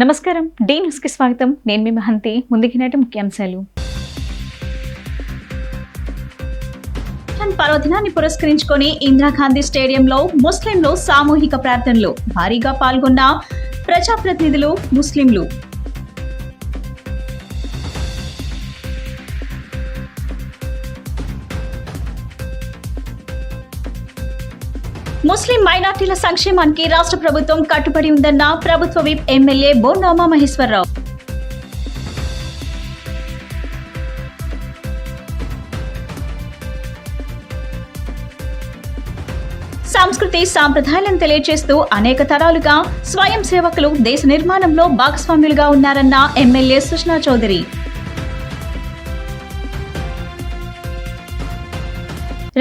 నమస్కారం D news కి స్వాగతం. నేను మీ మహంతి. ముందుకినటి ముఖ్యాంశాలు. పర్వదినాన్ని పురస్కరించుకొని ఇందిరాగాంధీ స్టేడియంలో ముస్లింలు సామూహిక ప్రార్థనలు. భారీగా పాల్గొన్న ప్రజాప్రతినిధులు, ముస్లింలు. ముస్లిం మైనార్టీల సంక్షేమానికి రాష్ట్ర ప్రభుత్వం కట్టుబడి ఉందన్న ప్రభుత్వ విప్ ఎమ్మెల్యే బోండామ మహేశ్వరరావు. సంస్కృతి సాంప్రదాయాలను తెలియజేస్తూ అనేక తరాలుగా స్వయం సేవకులు దేశ నిర్మాణంలో భాగస్వాములుగా ఉన్నారన్న ఎమ్మెల్యే సుష్మా చౌదరి.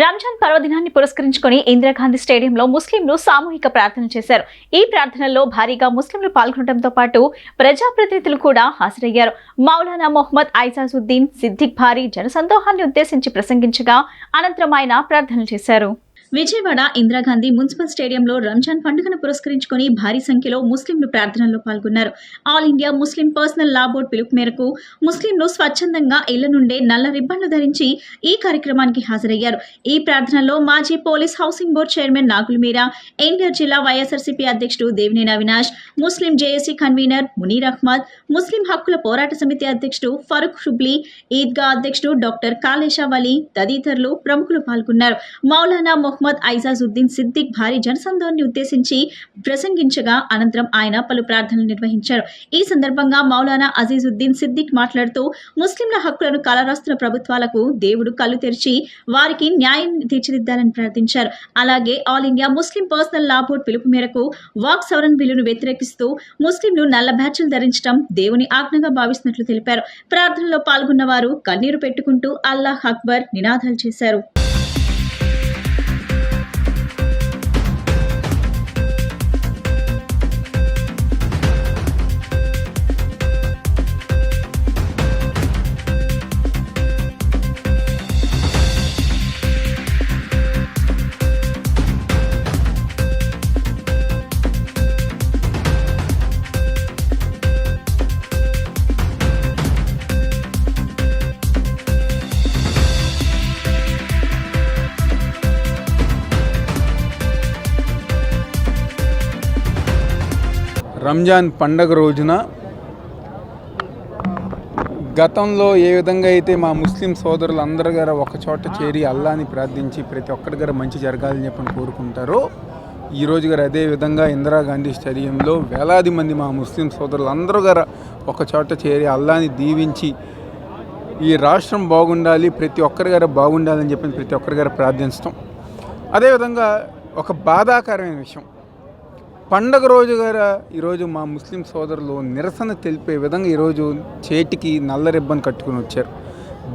రంజాన్ పర్వదినాన్ని పురస్కరించుకొని ఇందిరాగాంధీ స్టేడియంలో ముస్లింలు సామూహిక ప్రార్థనలు చేశారు. ఈ ప్రార్థనల్లో భారీగా ముస్లింలు పాల్గొనడంతో పాటు ప్రజాప్రతినిధులు కూడా హాజరయ్యారు. మౌలానా మొహమ్మద్ ఐజాజుద్దీన్ సిద్దిక్ భారీ జనసందోహాన్ని ఉద్దేశించి ప్రసంగించగా అనంతరం ఆయన ప్రార్థనలు చేశారు. విజయవాడ ఇందిరాగాంధీ మున్సిపల్ స్టేడియంలో రంజాన్ పండుగను పురస్కరించుకొని భారీ సంఖ్యలో ముస్లింలు ప్రార్థనల్లో పాల్గొన్నారు. ఆల్ ఇండియా ముస్లిం పర్సనల్ లా బోర్డు పిలుపు మేరకు ముస్లింలు స్వచ్ఛందంగా ఇళ్ల నుండే నల్ల రిబ్బన్లు ధరించి ఈ కార్యక్రమానికి హాజరయ్యారు. ఈ ప్రార్థనలో మాజీ police housing board chairman Nagul Meera, NTR జిల్లా వైఎస్ఆర్సీపీ అధ్యక్షుడు Devineni Avinash, Muslim JAC convener Munir Ahmed, Muslim హక్కుల పోరాట సమితి అధ్యక్షుడు ఫరూక్ షుబ్లీ, ఈద్గా అధ్యక్షుడు డాక్టర్ కాలేషా వలీ తదితరులు ప్రముఖులు పాల్గొన్నారు. మౌలానా మొహమ్మద్ ఐజాజుద్దీన్ సిద్దిక్ భారీ జనసందోహాన్ని ఉద్దేశించి ప్రసంగించగా అనంతరం ఆయన పలు ప్రార్థనలు నిర్వహించారు. ఈ సందర్భంగా మౌలానా అజీజుద్దీన్ సిద్దిక్ మాట్లాడుతూ ముస్లింల హక్కులను కాలరాస్తున్న ప్రభుత్వాలకు దేవుడు కళ్ళు తెరిచి వారికి న్యాయం తీర్చిదిద్దాలని ప్రార్థించారు. అలాగే ఆల్ ఇండియా ముస్లిం పర్సనల్ లా బోర్డు పిలుపు మేరకు వాక్ సవరణ బిల్లును వ్యతిరేకిస్తూ ముస్లింలు నల్ల బ్యాడ్జీలు ధరించడం దేవుని ఆజ్ఞగా భావిస్తున్నట్లు తెలిపారు. ప్రార్థనలో పాల్గొన్న వారు కన్నీరు పెట్టుకుంటూ అల్లాహ్ అక్బర్ నినాదాలు చేశారు. రంజాన్ పండగ రోజున గతంలో ఏ విధంగా అయితే మా ముస్లిం సోదరులు అందరి గారు ఒక చోట చేరి అల్లాని ప్రార్థించి ప్రతి ఒక్కరి గారు మంచి జరగాలని చెప్పని కోరుకుంటారో ఈరోజు గారు అదే విధంగా ఇందిరాగాంధీ స్టేడియంలో వేలాది మంది మా ముస్లిం సోదరులు అందరూ గారు ఒక చోట చేరి అల్లాని దీవించి ఈ రాష్ట్రం బాగుండాలి, ప్రతి ఒక్కరి గారు బాగుండాలని చెప్పి ప్రతి ఒక్కరి గారు ప్రార్థించడం. అదేవిధంగా ఒక బాధాకరమైన విషయం, పండగ రోజు గారు ఈరోజు మా ముస్లిం సోదరులు నిరసన తెలిపే విధంగా ఈరోజు చేతికి నల్ల రిబ్బన్ కట్టుకుని వచ్చారు.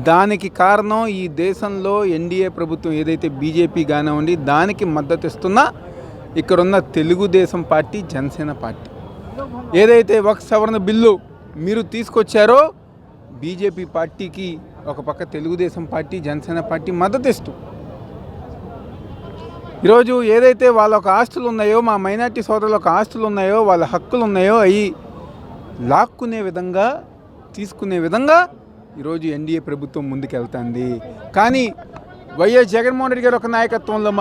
దానికి కారణం ఈ దేశంలో ఎన్డీఏ ప్రభుత్వం ఏదైతే బీజేపీ కానివ్వండి దానికి మద్దతు ఇస్తున్న ఇక్కడున్న తెలుగుదేశం పార్టీ, జనసేన పార్టీ ఏదైతే వక్ఫ్ సవరణ బిల్లు మీరు తీసుకొచ్చారో బీజేపీ పార్టీకి ఒక పక్క తెలుగుదేశం పార్టీ, జనసేన పార్టీ మద్దతు ఇస్తూ ఈరోజు ఏదైతే వాళ్ళ ఒక ఆస్తులు ఉన్నాయో, మా మైనార్టీ సోదరుల ఒక ఆస్తులు ఉన్నాయో, వాళ్ళ హక్కులు ఉన్నాయో అవి లాక్కునే విధంగా, తీసుకునే విధంగా ఈరోజు ఎన్డీఏ ప్రభుత్వం ముందుకెళ్తుంది. కానీ వైఎస్ జగన్మోహన్ రెడ్డి గారి ఒక నాయకత్వంలో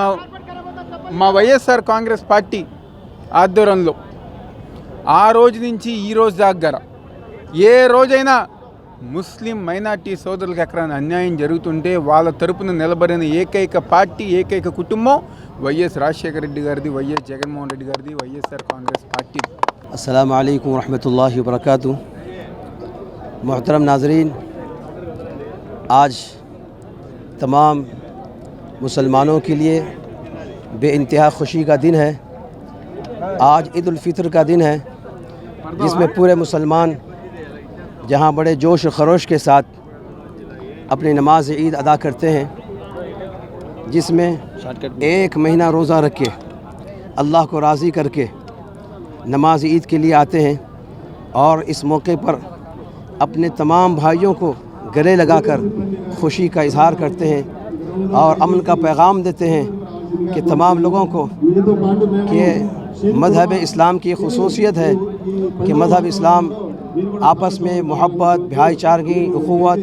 మా వైఎస్ఆర్ కాంగ్రెస్ పార్టీ ఆధ్వర్యంలో ఆ రోజు నుంచి ఈ రోజు దాకా ఏ రోజైనా ముస్లిం మైనార్టీ సోదరులకు ఎక్కడైనా అన్యాయం జరుగుతుంటే వాళ్ళ తరపున నిలబడిన ఏకైక పార్టీ, ఏకైక కుటుంబం వైఎస్ రాజశేఖర రెడ్డి గారిది, వైఎస్ జగన్మోహన్ రెడ్డి గారిది, వైఎస్ఆర్ కాంగ్రెస్ పార్టీ. अस्सलाम वालेकुम रहमतुल्लाहि व बरकातुहू। मोहतरम नाज़रीन, आज तमाम मुसलमानों के लिए बेइंतहा खुशी का दिन है। आज ईद उल फितर का दिन है जिसमें पूरे मुसलमान जहां बड़े जोश और खरोश के साथ अपनी नमाज ईद अदा करते हैं, जिसमें एक महीना रोज़ा रख के अल्लाह को राज़ी करके नमाज ईद के लिए आते हैं और इस मौके पर अपने तमाम भाइयों को गले लगाकर खुशी का इजहार करते हैं और अमन का पैगाम देते हैं कि तमाम लोगों को कि मज़हब इस्लाम की ख़ुसूसियत है कि मज़हब इस्लाम आपस में मोहब्बत, भाईचारगी, उखुवत,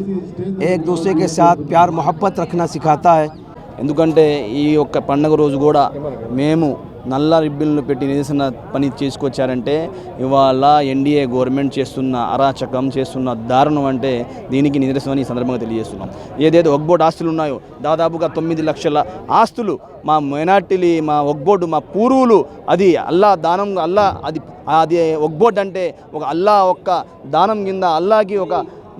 एक दूसरे के साथ प्यार मोहब्बत रखना सिखाता है। ఎందుకంటే ఈ యొక్క పండుగ రోజు కూడా మేము నల్ల రిబ్బన్లు పెట్టి నిరసన పని చేసుకొచ్చారంటే ఇవాళ ఎన్డీఏ గవర్నమెంట్ చేస్తున్న అరాచకం, చేస్తున్న దారుణం అంటే దీనికి నిదర్శనం ఈ సందర్భంగా తెలియజేస్తున్నాం. ఏదైతే వక్బోర్డ్ ఆస్తులు ఉన్నాయో దాదాపుగా 9 లక్షల ఆస్తులు మా మైనార్టీలు, మా వక్బోర్డు, మా పూర్వులు, అది అల్లా దానం, అల్లా అది వక్బోర్డ్ అంటే ఒక అల్లా ఒక్క దానం కింద, అల్లాకి ఒక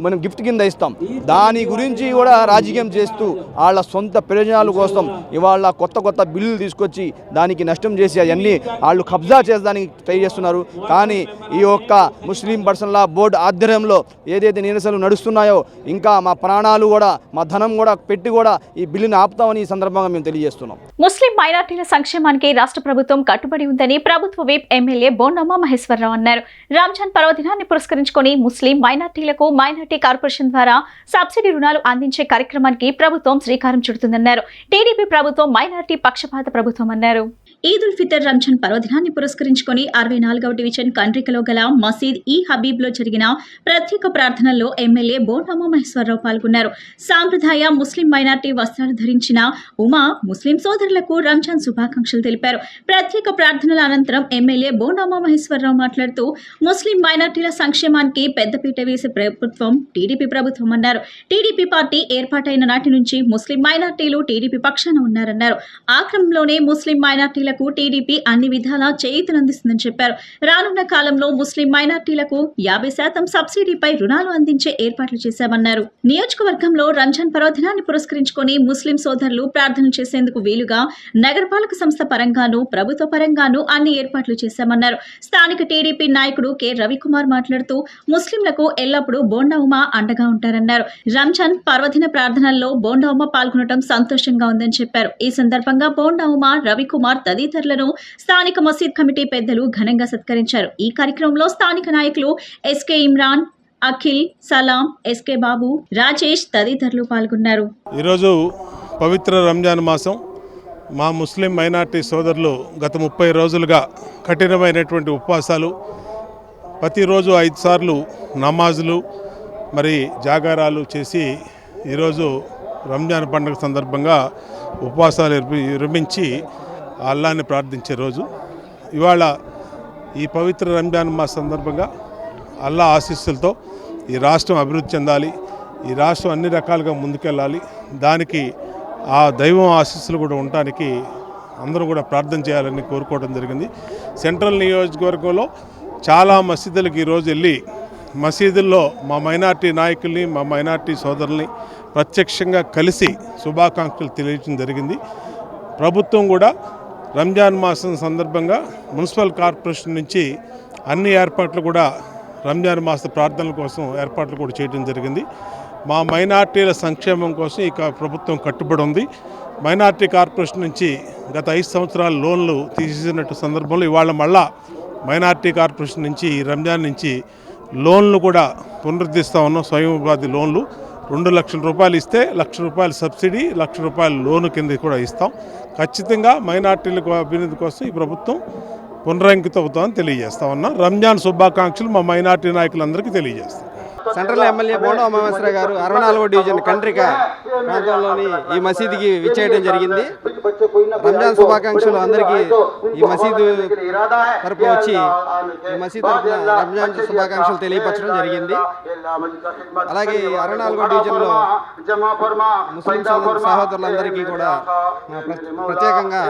మనం గిఫ్ట్ కింద ఇస్తాం. దాని గురించి కూడా రాజకీయం చేస్తూ వాళ్ళ సొంత ప్రయోజనాల కోసం ఇవాళ కొత్త బిల్లులు తీసుకొచ్చి దానికి నష్టం చేసి అవన్నీ వాళ్ళు కబ్జా చేసేదానికి ట్రై చేస్తున్నారు. కానీ ఈ యొక్క ముస్లిం పర్సనల్ లా బోర్డు ఆధ్వర్యంలో ఏదైతే నిరసనలు నడుస్తున్నాయో ఇంకా మా ప్రాణాలు కూడా, మా ధనం కూడా పెట్టి కూడా ఈ బిల్లుని ఆపుతామని ఈ సందర్భంగా మేము తెలియజేస్తున్నాం. ముస్లిం మైనార్టీల సంక్షేమానికి రాష్ట్ర ప్రభుత్వం కట్టుబడి ఉందని ప్రభుత్వ విప్ ఎమ్మెల్యే బోండమ్మ మహేశ్వరరావు అన్నారు. రంజాన్ పర్వదినాన్ని పురస్కరించుకొని ముస్లిం మైనార్టీలకు మైనార్టీ కార్పొరేషన్ ద్వారా సబ్సిడీ రుణాలు అందించే కార్యక్రమానికి ప్రభుత్వం శ్రీకారం చుడుతుందన్నారు. టీడీపీ ప్రభుత్వం మైనార్టీ పక్షపాత ప్రభుత్వం అన్నారు. ఈద్ ఉల్ ఫితర్ రంజాన్ పర్వదినాన్ని పురస్కరించుకొని 64వ డివిజన్ కండ్రికలో గల మసీద్ ఈ హబీబ్ లో జరిగిన ప్రత్యేక ప్రార్థనల్లో ఎమ్మెల్యే బోండమ్మ మహేశ్వరరావు పాల్గొన్నారు. సాంప్రదాయ ముస్లిం మైనార్టీ వస్త్రాలు ధరించిన ఉమా ముస్లిం సోదరులకు రంజాన్ శుభాకాంక్షలు తెలిపారు. ప్రత్యేక ప్రార్థనల అనంతరం ఎమ్మెల్యే బోండమ్మ మహేశ్వరరావు మాట్లాడుతూ ముస్లిం మైనార్టీల సంక్షేమానికి పెద్దపీట వేసే ప్రభుత్వం టీడీపీ ప్రభుత్వం అన్నారు. టీడీపీ పార్టీ ఏర్పాటైన నాటి నుంచి ముస్లిం మైనార్టీలు టీడీపీ పక్షాన ఉన్నారన్నారు. ఆ క్రమంలోనే ముస్లిం మైనార్టీలకు టీడీపీ అన్ని విధాలా చేయూతనందిస్తుందని చెప్పారు. రానున్న కాలంలో ముస్లిం మైనార్టీలకు 50% సబ్సిడీపై రుణాలు అందించే ఏర్పాట్లు చేశామన్నారు. నియోజకవర్గంలో రంజాన్ పర్వదినాన్ని పురస్కరించుకొని ముస్లిం సోదరులు ప్రార్థనలు చేసేందుకు వీలుగా నగరపాలక సంస్థ పరంగాను, ప్రభుత్వ పరంగాను అన్ని ఏర్పాట్లు చేశామన్నారు. స్థానిక టీడీపీ నాయకుడు కె రవికుమార్ మాట్లాడుతూ ముస్లింలకు ఎల్లప్పుడూ బోండా ఉమా అండగా ఉంటారన్నారు. రంజాన్ పర్వదిన ప్రార్థనల్లో బోండా ఉమా పాల్గొనడం సంతోషంగా ఉందని చెప్పారు. ఈ సందర్భంగా బోండా ఉమా, రవికుమార్ తదితరులను స్థానిక మసీద్ కమిటీ పెద్దలు ఘనంగా సత్కరించారు. ఈ కార్యక్రమంలో స్థానిక నాయకులు ఎస్కే ఇమ్రాన్, అఖిల్, సలాం, ఎస్కే బాబు, రాజేష్ తదితరులు పాల్గొన్నారు. ఈరోజు పవిత్ర రంజాన్ మాసం మా ముస్లిం మైనార్టీ సోదరులు గత 30 రోజులుగా కఠినమైనటువంటి ఉపవాసాలు, ప్రతిరోజు 5 సార్లు నమాజులు, మరి జాగారాలు చేసి ఈరోజు రంజాన్ పండుగ సందర్భంగా ఉపవాసాలు విరమించి అల్లాని ప్రార్థించే రోజు. ఇవాళ ఈ పవిత్ర రంజాన్ మాస సందర్భంగా అల్లా ఆశీస్సులతో ఈ రాష్ట్రం అభివృద్ధి చెందాలి, ఈ రాష్ట్రం అన్ని రకాలుగా ముందుకెళ్ళాలి, దానికి ఆ దైవం ఆశీస్సులు కూడా ఉండటానికి అందరూ కూడా ప్రార్థన చేయాలని కోరుకోవడం జరిగింది. సెంట్రల్ నియోజకవర్గంలో చాలా మసీదులకు ఈరోజు వెళ్ళి మసీదుల్లో మా మైనార్టీ నాయకుల్ని, మా మైనార్టీ సోదరుల్ని ప్రత్యక్షంగా కలిసి శుభాకాంక్షలు తెలియజేయడం జరిగింది. ప్రభుత్వం కూడా రంజాన్ మాసం సందర్భంగా మున్సిపల్ కార్పొరేషన్ నుంచి అన్ని ఏర్పాట్లు కూడా రంజాన్ మాస ప్రార్థనల కోసం ఏర్పాట్లు కూడా చేయడం జరిగింది. మా మైనార్టీల సంక్షేమం కోసం ఈ ప్రభుత్వం కట్టుబడి ఉంది. మైనార్టీ కార్పొరేషన్ నుంచి గత 5 సంవత్సరాల లోన్లు తీసేసినట్టు సందర్భంలో ఇవాళ మళ్ళా మైనార్టీ కార్పొరేషన్ నుంచి రంజాన్ నుంచి లోన్లు కూడా పునరుద్ధరిస్తూ ఉన్నాం. స్వయం ఉపాధి లోన్లు 2 లక్షల రూపాయలు ఇస్తే 1 లక్ష రూపాయలు సబ్సిడీ, 1 లక్ష రూపాయల లోను కింద కూడా ఇస్తాం. ఖచ్చితంగా మైనార్టీలకు అభివృద్ధి కోసం ఈ ప్రభుత్వం పునరంకితం అవుతామని తెలియజేస్తా ఉన్నా. రంజాన్ శుభాకాంక్షలు మా మైనార్టీ నాయకులందరికీ తెలియజేస్తాం. సెంట్రల్ ఎమ్మెల్యే బోండా ఉమామేశ్వరరావు గారు 64వ డివిజన్ కండ్రిక ప్రాంతంలోని ఈ మసీదుకి విచ్చేయడం జరిగింది. రంజాన్ శుభాకాంక్షలు అందరికీ ఈ మసీదు తరపున వచ్చి ఈ మసీదు తరపున రంజాన్ శుభాకాంక్షలు తెలియపరచడం జరిగింది. అలాగే 64వ డివిజన్లో ముస్లిం సహోదరులందరికీ కూడా ప్రత్యేకంగా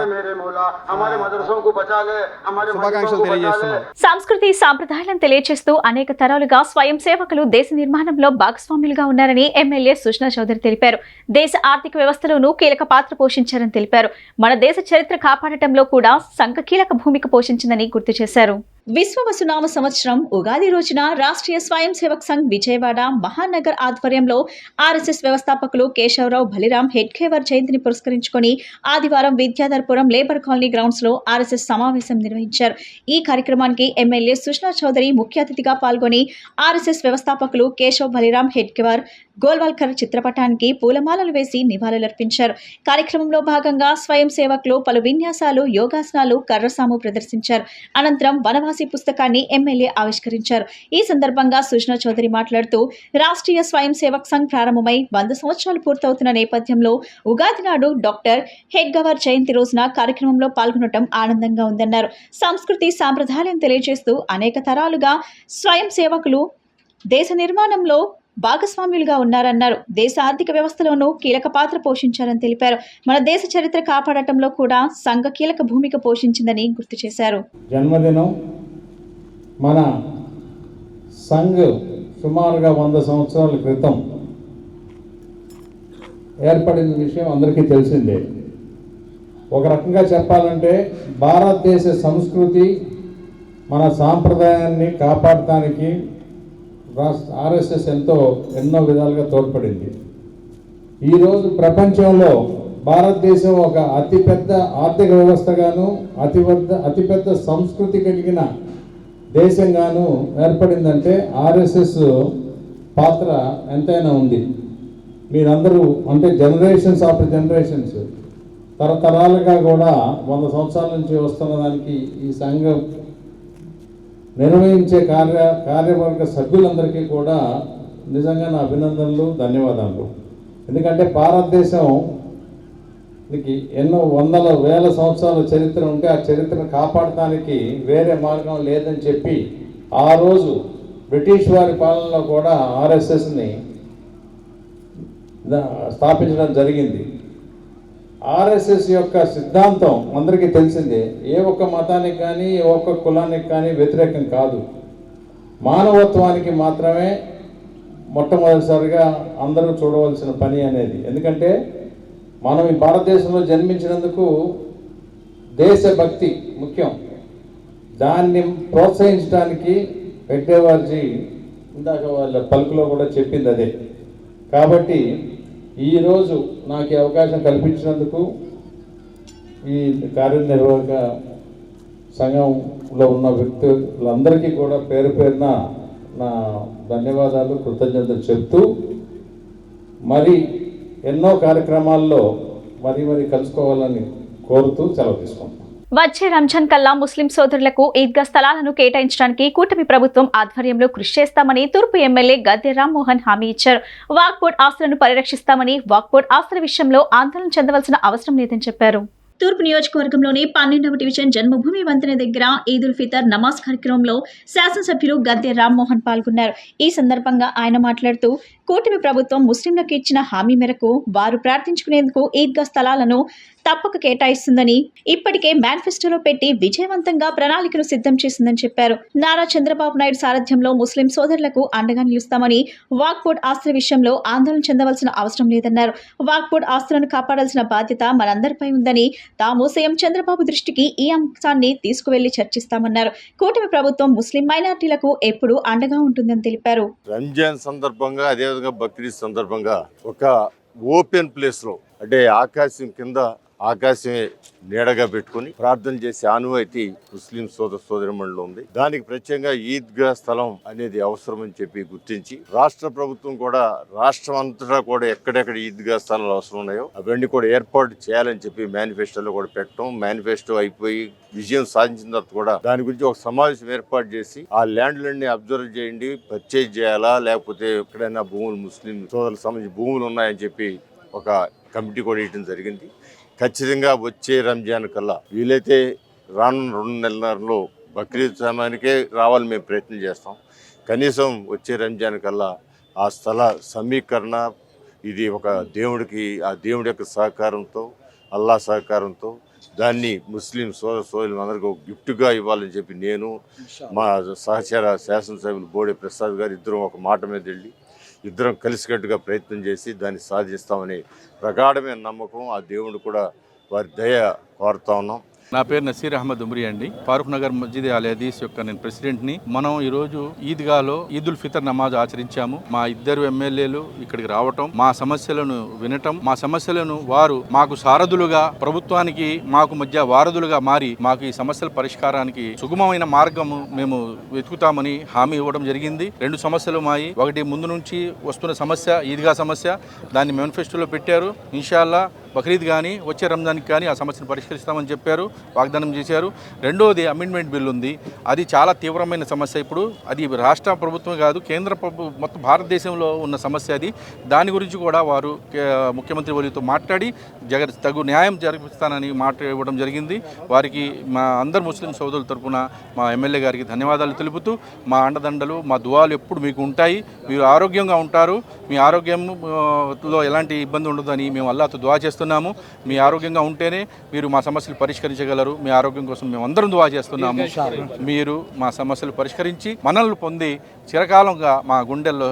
శుభాకాంక్షలు తెలియజేస్తున్నాం. సంస్కృతి సాంప్రదాయాలను తెలియజేస్తూ అనేక తరాలుగా స్వయం సేవకులు దేశ నిర్మాణంలో భాగస్వాములుగా ఉన్నారని ఎమ్మెల్యే సుష్మా చౌదరి తెలిపారు. దేశ ఆర్థిక వ్యవస్థలోనూ కీలక పాత్ర పోషించారని తెలిపారు. మన దేశ చరిత్ర కాపాడటంలో కూడా సంఘ కీలక భూమిక పోషించిందని గుర్తు చేశారు. విశ్వవసునామ సంవత్సరం ఉగాది రోజున రాష్ట్రీయ స్వయం సేవక్ సంఘ్ విజయవాడ మహానగర్ ఆధ్వర్యంలో ఆర్ఎస్ఎస్ వ్యవస్థాపకులు కేశవరావు బలిరాం హెడ్కేవర్ జయంతిని పురస్కరించుకొని ఆదివారం విద్యాధర్పురం లేబర్ కాలనీ గ్రౌండ్స్ లో ఆర్ఎస్ఎస్ సమావేశం నిర్వహించారు. ఈ కార్యక్రమానికి ఎమ్మెల్యే సుష్మా చౌదరి ముఖ్య అతిథిగా పాల్గొని ఆర్ఎస్ఎస్ వ్యవస్థాపకులు కేశవ్ బలిరాం హెడ్కేవర్ గోల్వాల్కర్ చిత్రపటానికి పూలమాలలు వేసి నివాళులర్పించారు. కార్యక్రమంలో భాగంగా స్వయం సేవకులు పలు విన్యాసాలు, యోగాసనాలు, కర్రసాము ప్రదర్శించారు. అనంతరం వనవాసి పుస్తకాన్ని ఎమ్మెల్యే ఆవిష్కరించారు. ఈ సందర్భంగా సుజనా చౌదరి మాట్లాడుతూ రాష్ట్రీయ స్వయం సేవక్ సంఘ్ ప్రారంభమై 100 సంవత్సరాలు పూర్తవుతున్న నేపథ్యంలో ఉగాది నాడు డాక్టర్ హెడ్గవర్ జయంతి రోజున కార్యక్రమంలో పాల్గొనడం ఆనందంగా ఉందన్నారు. సంస్కృతి సాంప్రదాయాలను తెలియజేస్తూ అనేక తరాలుగా స్వయం సేవకులు దేశ నిర్మాణంలో భాగస్వామ్యులుగా ఉన్నారన్నారు. దేశ ఆర్థిక వ్యవస్థలోనూ కీలక పాత్ర పోషించారని తెలిపారు. మన దేశ చరిత్ర కాపాడటంలో కూడా సంఘ కీలక భూమిక పోషించిందని గుర్తు చేశారు. జన్మదినం మన సంఘ్ సుమారుగా 100 సంవత్సరాల క్రితం ఏర్పడిన విషయం అందరికీ తెలిసిందే. ఒక రకంగా చెప్పాలంటే భారతదేశ సంస్కృతి, మన సాంప్రదాయాన్ని కాపాడటానికి ఆర్ఎస్ఎస్ ఎన్నో విధాలుగా తోడ్పడింది. ఈరోజు ప్రపంచంలో భారతదేశం ఒక అతిపెద్ద ఆర్థిక వ్యవస్థగాను అతిపెద్ద సంస్కృతి కలిగిన దేశంగాను ఏర్పడిందంటే ఆర్ఎస్ఎస్ పాత్ర ఎంతైనా ఉంది. మీరందరూ అంటే జనరేషన్స్ ఆఫ్టర్ జనరేషన్స్ తరతరాలుగా కూడా 100 సంవత్సరాల నుంచి వస్తున్న దానికి ఈ సంఘం నిర్వహించే కార్యవర్గ సభ్యులందరికీ కూడా నిజంగా నా అభినందనలు, ధన్యవాదాలు. ఎందుకంటే భారతదేశానికి ఎన్నో వందల వేల సంవత్సరాల చరిత్ర ఉంటే ఆ చరిత్రను కాపాడటానికి వేరే మార్గం లేదని చెప్పి ఆ రోజు బ్రిటిష్ వారి పాలనలో కూడా ఆర్ఎస్ఎస్ని స్థాపించడం జరిగింది. ఆర్ఎస్ఎస్ యొక్క సిద్ధాంతం అందరికీ తెలిసిందే. ఏ ఒక్క మతానికి కానీ ఏ ఒక్క కులానికి కానీ వ్యతిరేకం కాదు. మానవత్వానికి మాత్రమే మొట్టమొదటిసారిగా అందరూ చూడవలసిన పని అనేది. ఎందుకంటే మనం ఈ భారతదేశంలో జన్మించినందుకు దేశభక్తి ముఖ్యం. దాన్ని ప్రోత్సహించడానికి హెడ్గేవార్జీ ఇందాక వాళ్ళ పలుకులో కూడా చెప్పింది అదే. కాబట్టి ఈరోజు నాకు ఈ అవకాశం కల్పించినందుకు ఈ కార్యనిర్వాహక సంఘంలో ఉన్న వ్యక్తులందరికీ కూడా పేరు పేరున నా ధన్యవాదాలు, కృతజ్ఞతలు చెప్తూ మరి ఎన్నో కార్యక్రమాల్లో మరి కలుసుకోవాలని కోరుతూ సెలవు తీసుకుంటాను. వచ్చే రంజాన్ కల్లా ముస్లిం సోదరులకు ఈద్గా స్థలాలను కేటాయించడానికి కూటమి ప్రభుత్వం ఆధ్వర్యంలో కృషి చేస్తామని తూర్పు ఎమ్మెల్యే గద్దె రామ్మోహన్ హామీ ఇచ్చారు. వాక్ బోర్డ్ ఆస్తులను పరిరక్షిస్తామని, వాక్ బోర్డ్ ఆస్తుల విషయంలో ఆందోళన చెందవలసిన అవసరం లేదని చెప్పారు. తూర్పు నియోజకవర్గంలోని 12వ డివిజన్ జన్మభూమి వంతెన దగ్గర ఈద్ ఉల్ ఫితర్ నమాజ్ కార్యక్రమంలో శాసనసభ్యులు గద్దె రామ్మోహన్ పాల్గొన్నారు. ఈ సందర్భంగా ఆయన మాట్లాడుతూ కూటమి ప్రభుత్వం ముస్లింలకు ఇచ్చిన హామీ మేరకు వారు ప్రార్థించుకునేందుకు ఈద్గా స్థలాలను తప్పక కేటాయిస్తుందని, ఇప్పటికే మేనిఫెస్టోలో పెట్టి విజయవంతంగా ప్రణాళికను సిద్ధం చేసిందని చెప్పారు. నారా చంద్రబాబు నాయుడు సారథ్యంలో ముస్లిం సోదరులకు అండగా నిలుస్తామని, వాక్ బోర్డ్ ఆస్తుల విషయంలో ఆందోళన చెందవలసిన అవసరం లేదన్నారు. వాక్ బోర్డ్ ఆస్తులను కాపాడాల్సిన బాధ్యత మనందరిపై ఉందని, తాము సీఎం చంద్రబాబు దృష్టికి ఈ అంశాన్ని తీసుకువెళ్లి చర్చిస్తామన్నారు. కూటమి ప్రభుత్వం ముస్లిం మైనార్టీలకు ఎప్పుడూ అండగా ఉంటుందని తెలిపారు. రంజాన్ సందర్భంగా అదేవిధంగా బక్రీద్ సందర్భంగా ఒక ఓపెన్ ప్లేస్ లో అంటే ఆకాశం కింద ఆకాశమే నీడగా పెట్టుకుని ప్రార్థన చేసే ఆనవాయితీ ముస్లిం సోదరమణిలో ఉంది. దానికి ప్రత్యేకంగా ఈద్గా స్థలం అనేది అవసరం అని చెప్పి గుర్తించి రాష్ట్ర ప్రభుత్వం కూడా రాష్ట్రం అంతటా కూడా ఎక్కడెక్కడ ఈద్గా స్థలాలు అవసరం ఉన్నాయో అవన్నీ కూడా ఏర్పాటు చేయాలని చెప్పి మేనిఫెస్టోలో కూడా పెట్టడం, మేనిఫెస్టో అయిపోయి విజయం సాధించిన తర్వాత కూడా దాని గురించి ఒక సమావేశం ఏర్పాటు చేసి ఆ ల్యాండ్లన్నీ అబ్జర్వ్ చేయండి, పర్చేజ్ చేయాలా లేకపోతే ఎక్కడైనా భూములు ముస్లిం సోదరులకు సంబంధించి భూములు ఉన్నాయని చెప్పి ఒక కమిటీ కూడా వేయడం జరిగింది. ఖచ్చితంగా వచ్చే రంజాన్ కల్లా వీలైతే రానున్న 2 నెలల్లో బక్రీద్ సమయానికే రావాలని మేము ప్రయత్నం చేస్తాం. కనీసం వచ్చే రంజాన్ కల్లా ఆ స్థల సమీకరణ ఇది ఒక దేవుడికి, ఆ దేవుడి యొక్క సహకారంతో, అల్లా సహకారంతో దాన్ని ముస్లిం సోదరులందరికీ ఒక గిఫ్ట్గా ఇవ్వాలని చెప్పి నేను మా సహచర శాసనసభ్యులు బోడే ప్రసాద్ గారు ఇద్దరం ఒక మాట మీద వెళ్ళి ఇద్దరం కలిసికట్టుగా ప్రయత్నం చేసి దాన్ని సాధిస్తామని ప్రగాఢమైన నమ్మకం, ఆ దేవుడు కూడా వారి దయ కోరుతా ఉన్నాం. నా పేరు నసీర్ అహ్మద్ ఉమ్రీ అండి. ఫారూక్ నగర్ మస్జిద్ అల్ హదీస్ యొక్క నేను ప్రెసిడెంట్ని. మనం ఈరోజు ఈద్గాలో ఈదుల్ ఫితర్ నమాజ్ ఆచరించాము. మా ఇద్దరు ఎమ్మెల్యేలు ఇక్కడికి రావటం, మా సమస్యలను వినటం, మా సమస్యలను వారు మాకు సారథులుగా, ప్రభుత్వానికి మాకు మధ్య వారధులుగా మారి మాకు ఈ సమస్యల పరిష్కారానికి సుగమమైన మార్గము మేము వెతుకుతామని హామీ ఇవ్వడం జరిగింది. 2 సమస్యలు మాయి. ఒకటి ముందు నుంచి వస్తున్న సమస్య ఈద్గా సమస్య, దాన్ని మేనిఫెస్టోలో పెట్టారు. ఇన్షాల్లా బక్రీద్ కానీ వచ్చే రంజాన్కి కానీ ఆ సమస్యను పరిష్కరిస్తామని చెప్పారు, వాగ్దానం చేశారు. రెండోది అమెండ్మెంట్ బిల్ ఉంది. అది చాలా తీవ్రమైన సమస్య. ఇప్పుడు అది రాష్ట్ర ప్రభుత్వం కాదు, కేంద్ర మొత్తం భారతదేశంలో ఉన్న సమస్య అది. దాని గురించి కూడా వారు ముఖ్యమంత్రి వర్యులతో మాట్లాడి తగు న్యాయం జరిపిస్తానని మాట ఇవ్వడం జరిగింది. వారికి మా అందరు ముస్లిం సోదరుల తరపున మా ఎమ్మెల్యే గారికి ధన్యవాదాలు తెలుపుతూ, మా అండదండలు మా దువాలు ఎప్పుడు మీకు ఉంటాయి. మీరు ఆరోగ్యంగా ఉంటారు, మీ ఆరోగ్యంలో ఎలాంటి ఇబ్బంది ఉండదని మేము అల్లాహ్తో దువా చేస్తున్నాము. మీ ఆరోగ్యంగా ఉంటేనే మీరు మా సమస్యలు పరిష్కరించగలరు. మీ ఆరోగ్యం కోసం మేము అందరం దువా చేస్తున్నాము. మీరు మా సమస్యలు పరిష్కరించి మనల్ని పొంది చిరకాలంగా మా గుండెల్లో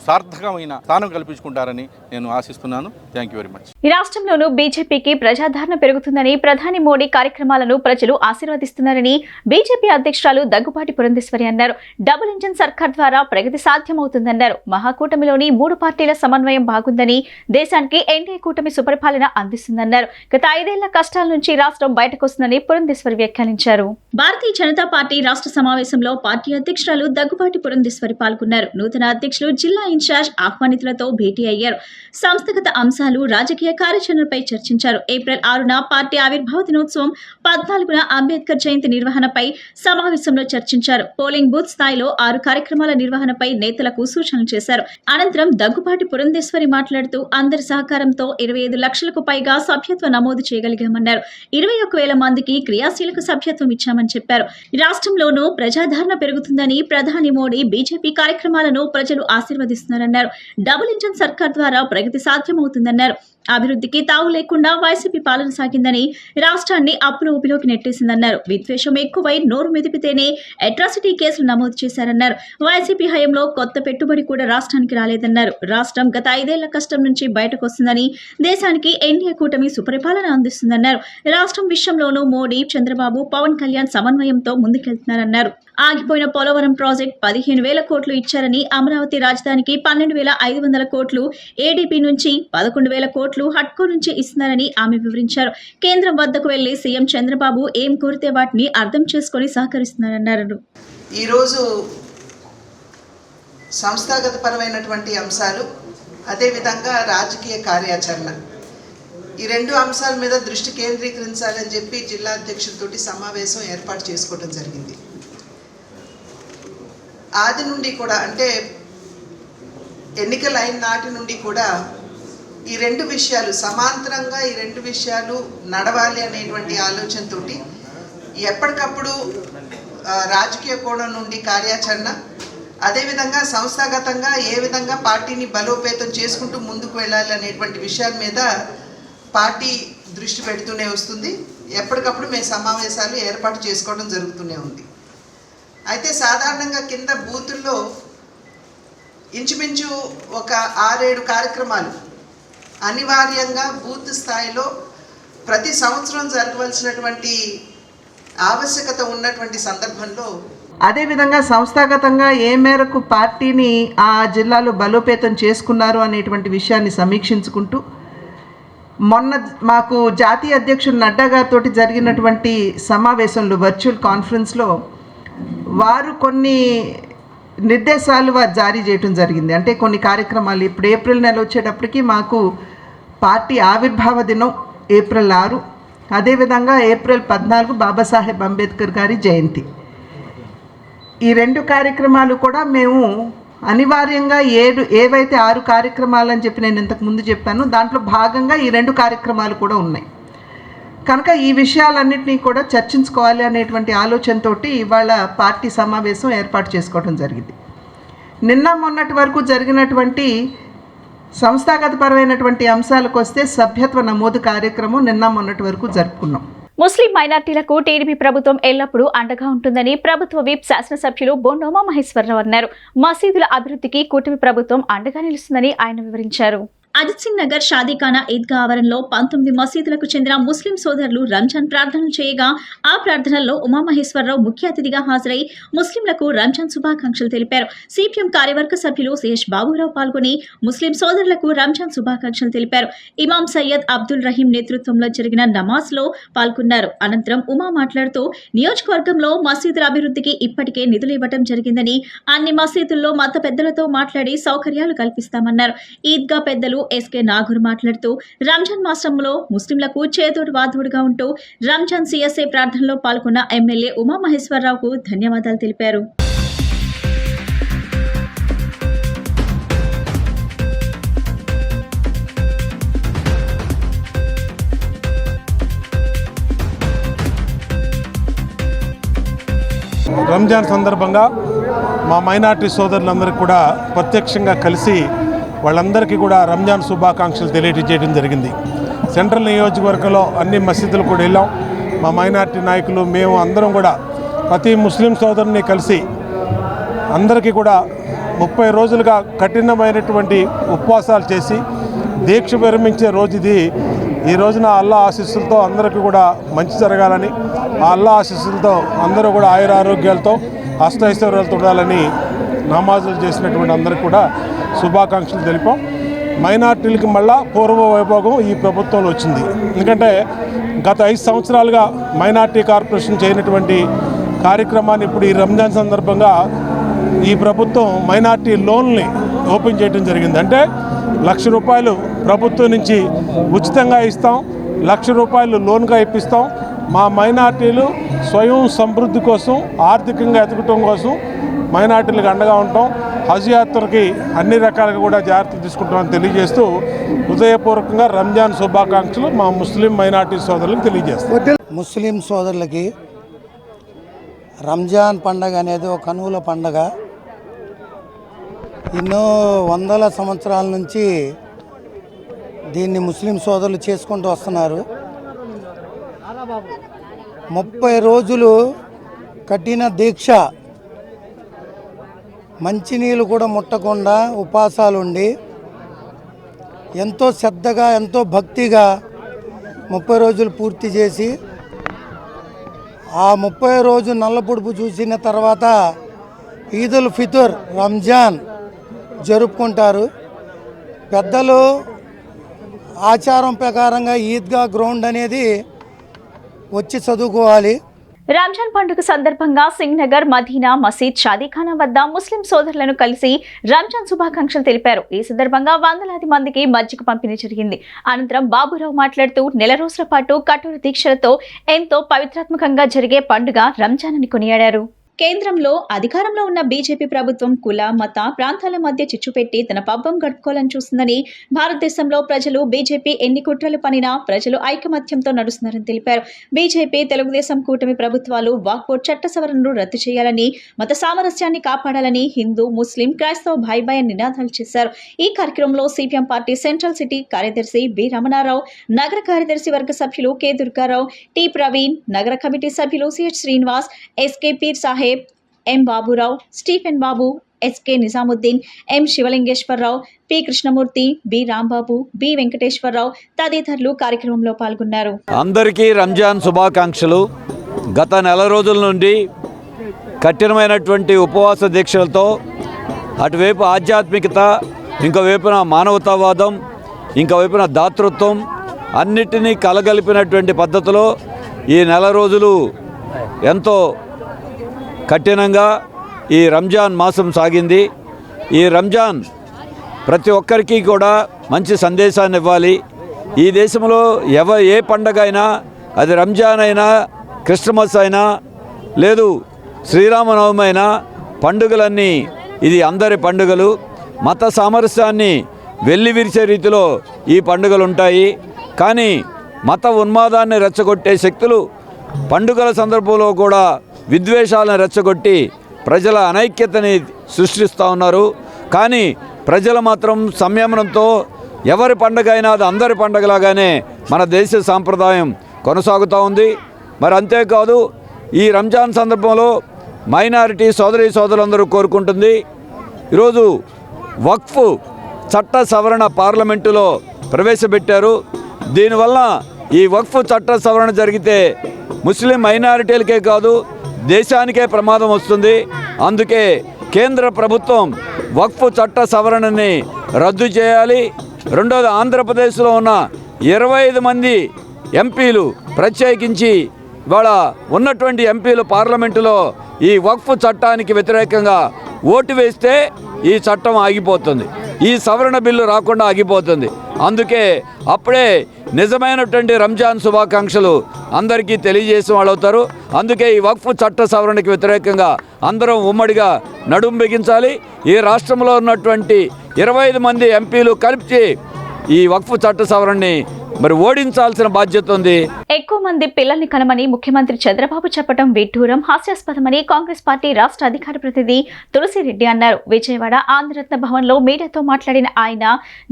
సార్థకమైన స్థానం కల్పించుకుంటారని నేను ఆశిస్తున్నాను. Thank you very much. ఈ రాష్ట్రంలోనూ బీజేపీకి ప్రజాదరణ పెరుగుతుందని, ప్రధాని మోడీ కార్యక్రమాలను ప్రజలు ఆశీర్వదిస్తున్నారని బీజేపీ అధ్యక్షురాలు దగ్గుబాటి పురంధేశ్వరి అన్నారు. డబుల్ ఇంజన్ సర్కార్ ద్వారా ప్రగతి సాధ్యమవుతుందన్నారు. మహాకూటమిలోని 3 పార్టీల సమన్వయం బాగుందని, దేశానికి ఎన్డీఏ కూటమి సుపరిపాలన అందిస్తుందన్నారు. గత 5 ఏళ్ల కష్టాల నుంచి రాష్ట్రం బయటకొస్తుందని పురంధేశ్వరి వ్యాఖ్యానించారు. భారతీయ జనతా పార్టీ రాష్ట్ర సమావేశంలో పార్టీ అధ్యక్షురాలు దగ్గుబాటి పురంధేశ్వరి పాల్గొన్నారు. నూతన అధ్యక్షులు జిల్లా ఇన్ఛార్జ్ ఆహ్వానితులతో భేటీ అయ్యారు. సంస్థాగత అంశాలు, రాజకీయ కార్యాచరణపై చర్చించారు. ఏప్రిల్ 6న పార్టీ ఆవిర్భావ దినోత్సవం, 14న అంబేద్కర్ జయంతి నిర్వహణపై సమావేశంలో చర్చించారు. పోలింగ్ బూత్ స్థాయిలో 6 కార్యక్రమాల నిర్వహణపై నేతలకు సూచనలు చేశారు. అనంతరం దగ్గుబాటి పురంధేశ్వరి మాట్లాడుతూ అందరి సహకారంతో 25 లక్షలకు పైగా సభ్యత్వ నమోదు చేయగలిగామన్నారు. 21,000 మందికి క్రియాశీలక సభ్యత్వం ఇచ్చామని చెప్పారు. రాష్ట్రంలోనూ ప్రజాదరణ పెరుగుతుందని, ప్రధాని మోడీ బీజేపీ కార్యక్రమాలను ప్రజలు ఆశీర్వదిస్తున్నారన్నారు. డబుల్ ఇంజన్ సర్కార్ ద్వారా ప్రగతి సాధ్యమవుతుందన్నారు. అభివృద్ధికి తావు లేకుండా వైసీపీ పాలన సాగిందని, రాష్ట్రాన్ని అప్పుల ఊపిలోకి నెట్టేసిందన్నారు. విద్వేషం ఎక్కువై నోరు మెదిపితేనే అట్రాసిటీ కేసులు నమోదు చేశారన్నారు. వైసీపీ హయాంలో కొత్త పెట్టుబడి కూడా రాష్ట్రానికి రాలేదన్నారు. రాష్ట్రం గత 5 ఏళ్ల కష్టం నుంచి బయటకు వస్తుందని, దేశానికి ఎన్డీఏ కూటమి సుపరిపాలన అందిస్తుందన్నారు. రాష్ట్రం విషయంలోనూ మోడీ, చంద్రబాబు, పవన్ కళ్యాణ్ సమన్వయంతో ముందుకెళ్తున్నారన్నారు. ఆగిపోయిన పోలవరం ప్రాజెక్ట్ 15,000 కోట్లు ఇచ్చారని, అమరావతి రాజధానికి 12,500 కోట్లు, ఏడీపీ నుంచి 11,000 కోట్లు హట్కో నుంచి ఇస్తున్నారని ఆమె వివరించారు. కేంద్రం వద్దకు వెళ్లి సీఎం చంద్రబాబు ఏం కోరితే వాటిని అర్థం చేసుకుని సహకరిస్తున్నారన్నారు. ఈరోజు సంస్థాగత పరమైనటువంటి అంశాలు, అదేవిధంగా రాజకీయ కార్యాచరణ, ఈ 2 అంశాల మీద దృష్టి కేంద్రీకరించాలని చెప్పి జిల్లా అధ్యక్షులతోటి సమావేశం ఏర్పాటు చేసుకోవడం జరిగింది. ఆది నుండి కూడా, అంటే ఎన్నికలు అయిన నాటి నుండి కూడా ఈ 2 విషయాలు సమాంతరంగా, ఈ 2 విషయాలు నడవాలి అనేటువంటి ఆలోచనతో ఎప్పటికప్పుడు రాజకీయ కోణం నుండి కార్యాచరణ, అదేవిధంగా సంస్థాగతంగా ఏ విధంగా పార్టీని బలోపేతం చేసుకుంటూ ముందుకు వెళ్ళాలి అనేటువంటి విషయాల మీద పార్టీ దృష్టి పెడుతూనే వస్తుంది. ఎప్పటికప్పుడు మేము సమావేశాలు ఏర్పాటు చేసుకోవడం జరుగుతూనే ఉంది. అయితే సాధారణంగా కింద బూతుల్లో ఇంచుమించు ఒక 6-7 కార్యక్రమాలు అనివార్యంగా బూత్ స్థాయిలో ప్రతి సంవత్సరం జరగవలసినటువంటి ఆవశ్యకత ఉన్నటువంటి సందర్భంలో, అదేవిధంగా సంస్థాగతంగా ఏ మేరకు పార్టీని ఆ జిల్లాలో బలోపేతం చేసుకున్నారు అనేటువంటి విషయాన్ని సమీక్షించుకుంటూ, మొన్న మాకు జాతీయ అధ్యక్షుడు నడ్డా గారితో జరిగినటువంటి సమావేశంలో, వర్చువల్ కాన్ఫరెన్స్లో వారు కొన్ని నిర్దేశాలు వారు జారీ చేయడం జరిగింది. అంటే కొన్ని కార్యక్రమాలు ఇప్పుడు ఏప్రిల్ నెల వచ్చేటప్పటికి మాకు పార్టీ ఆవిర్భావ దినం ఏప్రిల్ 6, అదేవిధంగా ఏప్రిల్ 14 బాబాసాహెబ్ అంబేద్కర్ గారి జయంతి. ఈ 2 కార్యక్రమాలు కూడా మేము అనివార్యంగా ఏవైతే 6 కార్యక్రమాలు అని చెప్పి నేను ఇంతకు ముందు చెప్పాను, దాంట్లో భాగంగా ఈ 2 కార్యక్రమాలు కూడా ఉన్నాయి. కనుక ఈ విషయాలన్నింటినీ కూడా చర్చించుకోవాలి అనేటువంటి ఆలోచనతో ఇవాళ పార్టీ సమావేశం ఏర్పాటు చేసుకోవడం జరిగింది. నిన్న మొన్నటి వరకు జరిగినటువంటి సంస్థాగతపరమైనటువంటి అంశాలకు వస్తే సభ్యత్వ నమోదు కార్యక్రమం నిన్న మొన్నటి వరకు జరుపుకున్నాం. ముస్లిం మైనార్టీలకు టీడీపీ ప్రభుత్వం ఎల్లప్పుడూ అండగా ఉంటుందని ప్రభుత్వ విప్ శాసనసభ్యులు బొండోమ మహేశ్వరరావు అన్నారు. మసీదుల అభివృద్ధికి కూటమి ప్రభుత్వం అండగా నిలుస్తుందని ఆయన వివరించారు. అజిత్ సింగ్ నగర్ షాదీఖానా ఈద్గా ఆవరణలో 19 మసీదులకు చెందిన ముస్లిం సోదరులు రంజాన్ ప్రార్థనలు చేయగా ఆ ప్రార్థనల్లో ఉమామహేశ్వరరావు ముఖ్య అతిథిగా హాజరై ముస్లింలకు రంజాన్ శుభాకాంక్షలు తెలిపారు. సిపిఎం కార్యవర్గ సభ్యులు సిహెచ్ బాబురావు పాల్గొని ముస్లిం సోదరులకు రంజాన్ శుభాకాంక్షలు తెలిపారు. ఇమాం సయ్యద్ అబ్దుల్ రహీం నేతృత్వంలో జరిగిన నమాజ్ లో పాల్గొన్నారు. అనంతరం ఉమా మాట్లాడుతూ నియోజకవర్గంలో మసీదుల అభివృద్ధికి ఇప్పటికే నిధులు ఇవ్వడం జరిగిందని, అన్ని మసీదుల్లో మత పెద్దలతో మాట్లాడి సౌకర్యాలు కల్పిస్తామన్నారు. ఈద్గా పెద్దలు ఎస్కే నాగూర్ మాట్లాడుతూ రంజాన్ మాసంలో ముస్లింలకు చేదోడు వాదోడుగా ఉంటూ రంజాన్ సిఎస్ఐ ప్రార్థనలో పాల్గొన్న ఎమ్మెల్యే ఉమామహేశ్వరరావుకు ధన్యవాదాలు తెలిపారు. రంజాన్ సందర్భంగా మా మైనార్టీ సోదరులందరికీ కూడా ప్రత్యక్షంగా కలిసి వాళ్ళందరికీ కూడా రంజాన్ శుభాకాంక్షలు తెలియజేయడం జరిగింది. సెంట్రల్ నియోజకవర్గంలో అన్ని మసీదులు కూడా వెళ్ళాం. మా మైనార్టీ నాయకులు మేము అందరం కూడా ప్రతి ముస్లిం సోదరుని కలిసి అందరికీ కూడా 30 రోజులుగా కఠినమైనటువంటి ఉపవాసాలు చేసి దీక్ష విరమించే రోజు ఇది. ఈ రోజున అల్లా ఆశీస్సులతో అందరికీ కూడా మంచి జరగాలని, ఆ అల్లా ఆశీస్సులతో అందరూ కూడా ఆయురారోగ్యాలతో అష్టైశ్వర్యాలతో ఉండాలని నమాజులు చేసినటువంటి అందరికీ కూడా శుభాకాంక్షలు తెలిపాం. మైనార్టీలకి మళ్ళా పూర్వ వైభోగం ఈ ప్రభుత్వంలో వచ్చింది. ఎందుకంటే గత 5 సంవత్సరాలుగా మైనార్టీ కార్పొరేషన్ చేయనటువంటి కార్యక్రమాన్ని ఇప్పుడు ఈ రంజాన్ సందర్భంగా ఈ ప్రభుత్వం మైనార్టీ లోన్ని ఓపెన్ చేయడం జరిగింది. అంటే ₹1,00,000 ప్రభుత్వం నుంచి ఉచితంగా ఇస్తాం, ₹1,00,000 లోన్గా ఇప్పిస్తాం. మా మైనార్టీలు స్వయం సమృద్ధి కోసం, ఆర్థికంగా ఎదగటం కోసం మైనార్టీలకు అండగా ఉంటాం. హజ్ యాత్రకి అన్ని రకాలుగా కూడా జాగ్రత్తలు తీసుకుంటామని తెలియజేస్తూ హృదయపూర్వకంగా రంజాన్ శుభాకాంక్షలు మా ముస్లిం మైనార్టీ సోదరులకు తెలియజేస్తాం. ముస్లిం సోదరులకి రంజాన్ పండగ అనేది ఒక కనువుల పండగ. ఎన్నో వందల సంవత్సరాల నుంచి దీన్ని ముస్లిం సోదరులు చేసుకుంటూ వస్తున్నారు. 30 రోజులు కఠిన దీక్ష, మంచినీళ్ళు కూడా ముట్టకుండా ఉపవాసాలు ఉండి ఎంతో శ్రద్ధగా, ఎంతో భక్తిగా 30 రోజులు పూర్తి చేసి ఆ 30 రోజు నల్ల పొడుపు చూసిన తర్వాత ఈదుల్ ఫితర్ రంజాన్ జరుపుకుంటారు. పెద్దలు ఆచారం ప్రకారంగా ఈద్గా గ్రౌండ్ అనేది వచ్చి చదువుకోవాలి. రంజాన్ పండుగ సందర్భంగా సింగ్ నగర్ మదీనా మసీద్ షాదీఖానా వద్ద ముస్లిం సోదరులను కలిసి రంజాన్ శుభాకాంక్షలు తెలిపారు. ఈ సందర్భంగా వందలాది మందికి మజ్జిగ పంపిణీ జరిగింది. అనంతరం బాబురావు మాట్లాడుతూ నెల రోజుల పాటు కఠోర దీక్షలతో ఎంతో పవిత్రాత్మకంగా జరిగే పండుగ రంజాన్ అని కొనియాడారు. కేంద్రంలో అధికారంలో ఉన్న బీజేపీ ప్రభుత్వం కుల, మత, ప్రాంతాల మధ్య చిచ్చుపెట్టి తన పబ్బం గడుపుకోవాలని చూస్తుందని, భారతదేశంలో ప్రజలు బీజేపీ ఎన్ని కుట్రలు పనినా ప్రజలు ఐకమత్యంతో నడుస్తున్నారని తెలిపారు. బీజేపీ, తెలుగుదేశం కూటమి ప్రభుత్వాలు వాక్పోర్ట్ చట్ట సవరణను రద్దు చేయాలని, మత సామరస్యాన్ని కాపాడాలని హిందూ, ముస్లిం, క్రైస్తవ భాయ్ నినాదాలు చేశారు. ఈ కార్యక్రమంలో సిపిఎం పార్టీ సెంట్రల్ సిటీ కార్యదర్శి బి రమణారావు, నగర కార్యదర్శి వర్గ సభ్యులు కె దుర్గారావు, టి ప్రవీణ్, నగర కమిటీ సభ్యులు CH Srinivas, SK Peer Saheb, M Baburao, Stephen Babu, SK Nizamuddin, M Sivalingeswararao, P Krishnamurthy, B Rambabu, B Venkateswararao తదితరులు కార్యక్రమంలో పాల్గొన్నారు. అందరికీ రంజాన్ శుభాకాంక్షలు. గత నెల రోజుల నుండి కఠినమైనటువంటి ఉపవాస దీక్షలతో అటువైపు ఆధ్యాత్మికత, ఇంకోవైపున మానవతావాదం, ఇంకోవైపున దాతృత్వం అన్నిటినీ కలగలిపినటువంటి పద్ధతిలో ఈ నెల రోజులు ఎంతో కఠినంగా ఈ రంజాన్ మాసం సాగింది. ఈ రంజాన్ ప్రతి ఒక్కరికి కూడా మంచి సందేశాన్ని ఇవ్వాలి. ఈ దేశంలో ఏ పండగ అయినా, అది రంజాన్ అయినా, క్రిస్మస్ అయినా, లేదు శ్రీరామనవమి అయినా, పండుగలన్నీ ఇది అందరి పండుగలు. మత సామరస్యాన్ని వెల్లివిరిచే రీతిలో ఈ పండుగలు ఉంటాయి. కానీ మత ఉన్మాదాన్ని రెచ్చగొట్టే శక్తులు పండుగల సందర్భంలో కూడా విద్వేషాలను రెచ్చగొట్టి ప్రజల అనైక్యతని సృష్టిస్తూ ఉన్నారు. కానీ ప్రజలు మాత్రం సంయమనంతో ఎవరి పండుగ అయినా అది అందరి పండుగలాగానే మన దేశ సాంప్రదాయం కొనసాగుతూ ఉంది. మరి అంతేకాదు, ఈ రంజాన్ సందర్భంలో మైనారిటీ సోదరులందరూ కోరుకుంటుంది, ఈరోజు వక్ఫ్ చట్ట సవరణ పార్లమెంటులో ప్రవేశపెట్టారు. దీనివల్ల ఈ వక్ఫ్ చట్ట సవరణ జరిగితే ముస్లిం మైనారిటీలకే కాదు దేశానికే ప్రమాదం వస్తుంది. అందుకే కేంద్ర ప్రభుత్వం వక్ఫ్ చట్ట సవరణని రద్దు చేయాలి. రెండోది, ఆంధ్రప్రదేశ్లో ఉన్న 25 మంది ఎంపీలు, ప్రత్యేకించి వాళ్ళ ఉన్నటువంటి ఎంపీలు పార్లమెంటులో ఈ వక్ఫ్ చట్టానికి వ్యతిరేకంగా ఓటు వేస్తే ఈ చట్టం ఆగిపోతుంది, ఈ సవరణ బిల్లు రాకుండా ఆగిపోతుంది. అందుకే అప్పుడే నిజమైనటువంటి రంజాన్ శుభాకాంక్షలు అందరికీ తెలియజేసిన వాళ్ళు అవుతారు. అందుకే ఈ వక్ఫ్ చట్ట సవరణకి వ్యతిరేకంగా అందరం ఉమ్మడిగా నడుం బిగించాలి. ఈ రాష్ట్రంలో ఉన్నటువంటి 25 మంది ఎంపీలు కలిపి ఈ వక్ఫ్ చట్ట సవరణని మరి ఓడించాల్సిన బాధ్యత ఉంది. ఎక్కువ మంది పిల్లల్ని కనమని ముఖ్యమంత్రి చంద్రబాబు చెప్పడం విడ్డూరం, హాస్యాస్పదమని కాంగ్రెస్ పార్టీ రాష్ట్ర అధికార ప్రతినిధి తులసిరెడ్డి అన్నారు. విజయవాడ ఆంధ్రరత్న భవన్లో మీడియాతో మాట్లాడిన ఆయన,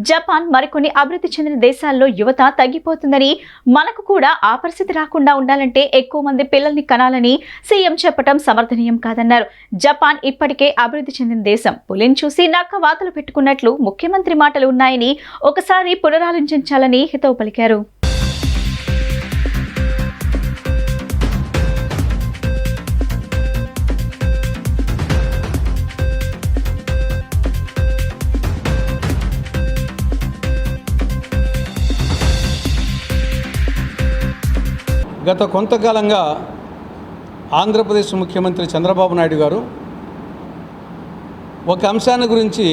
జపాన్ మరికొన్ని అభివృద్ధి చెందిన దేశాల్లో యువత తగ్గిపోతుందని, మనకు కూడా ఆ పరిస్థితి రాకుండా ఉండాలంటే ఎక్కువ మంది పిల్లల్ని కనాలని సీఎం చెప్పడం సమర్థనీయం కాదన్నారు. జపాన్ ఇప్పటికే అభివృద్ధి చెందిన దేశం. పులిని చూసి నక్క వాతలు పెట్టుకున్నట్లు ముఖ్యమంత్రి మాటలు ఉన్నాయని ఒకసారి పునరాలోచించాలని హితవు పలికారు. గత కొంతకాలంగా ఆంధ్రప్రదేశ్ ముఖ్యమంత్రి చంద్రబాబు నాయుడు గారు ఒక అంశాన్ని గురించి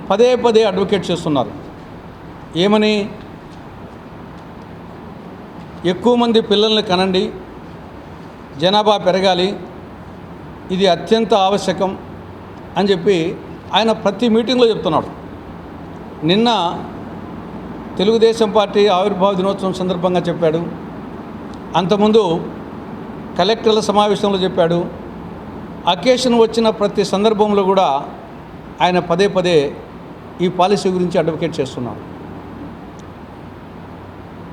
పదే పదే అడ్వకేట్ చేస్తున్నారు. ఏమని? ఎక్కువ మంది పిల్లల్ని కనండి, జనాభా పెరగాలి, ఇది అత్యంత ఆవశ్యకం అని చెప్పి ఆయన ప్రతి మీటింగ్లో చెప్తున్నాడు. నిన్న తెలుగుదేశం పార్టీ ఆవిర్భావ దినోత్సవం సందర్భంగా చెప్పాడు, అంతకుముందు కలెక్టర్ల సమావేశంలో చెప్పాడు. అకేషన్ వచ్చిన ప్రతి సందర్భంలో కూడా ఆయన పదే పదే ఈ పాలసీ గురించి అడ్వకేట్ చేస్తున్నాడు.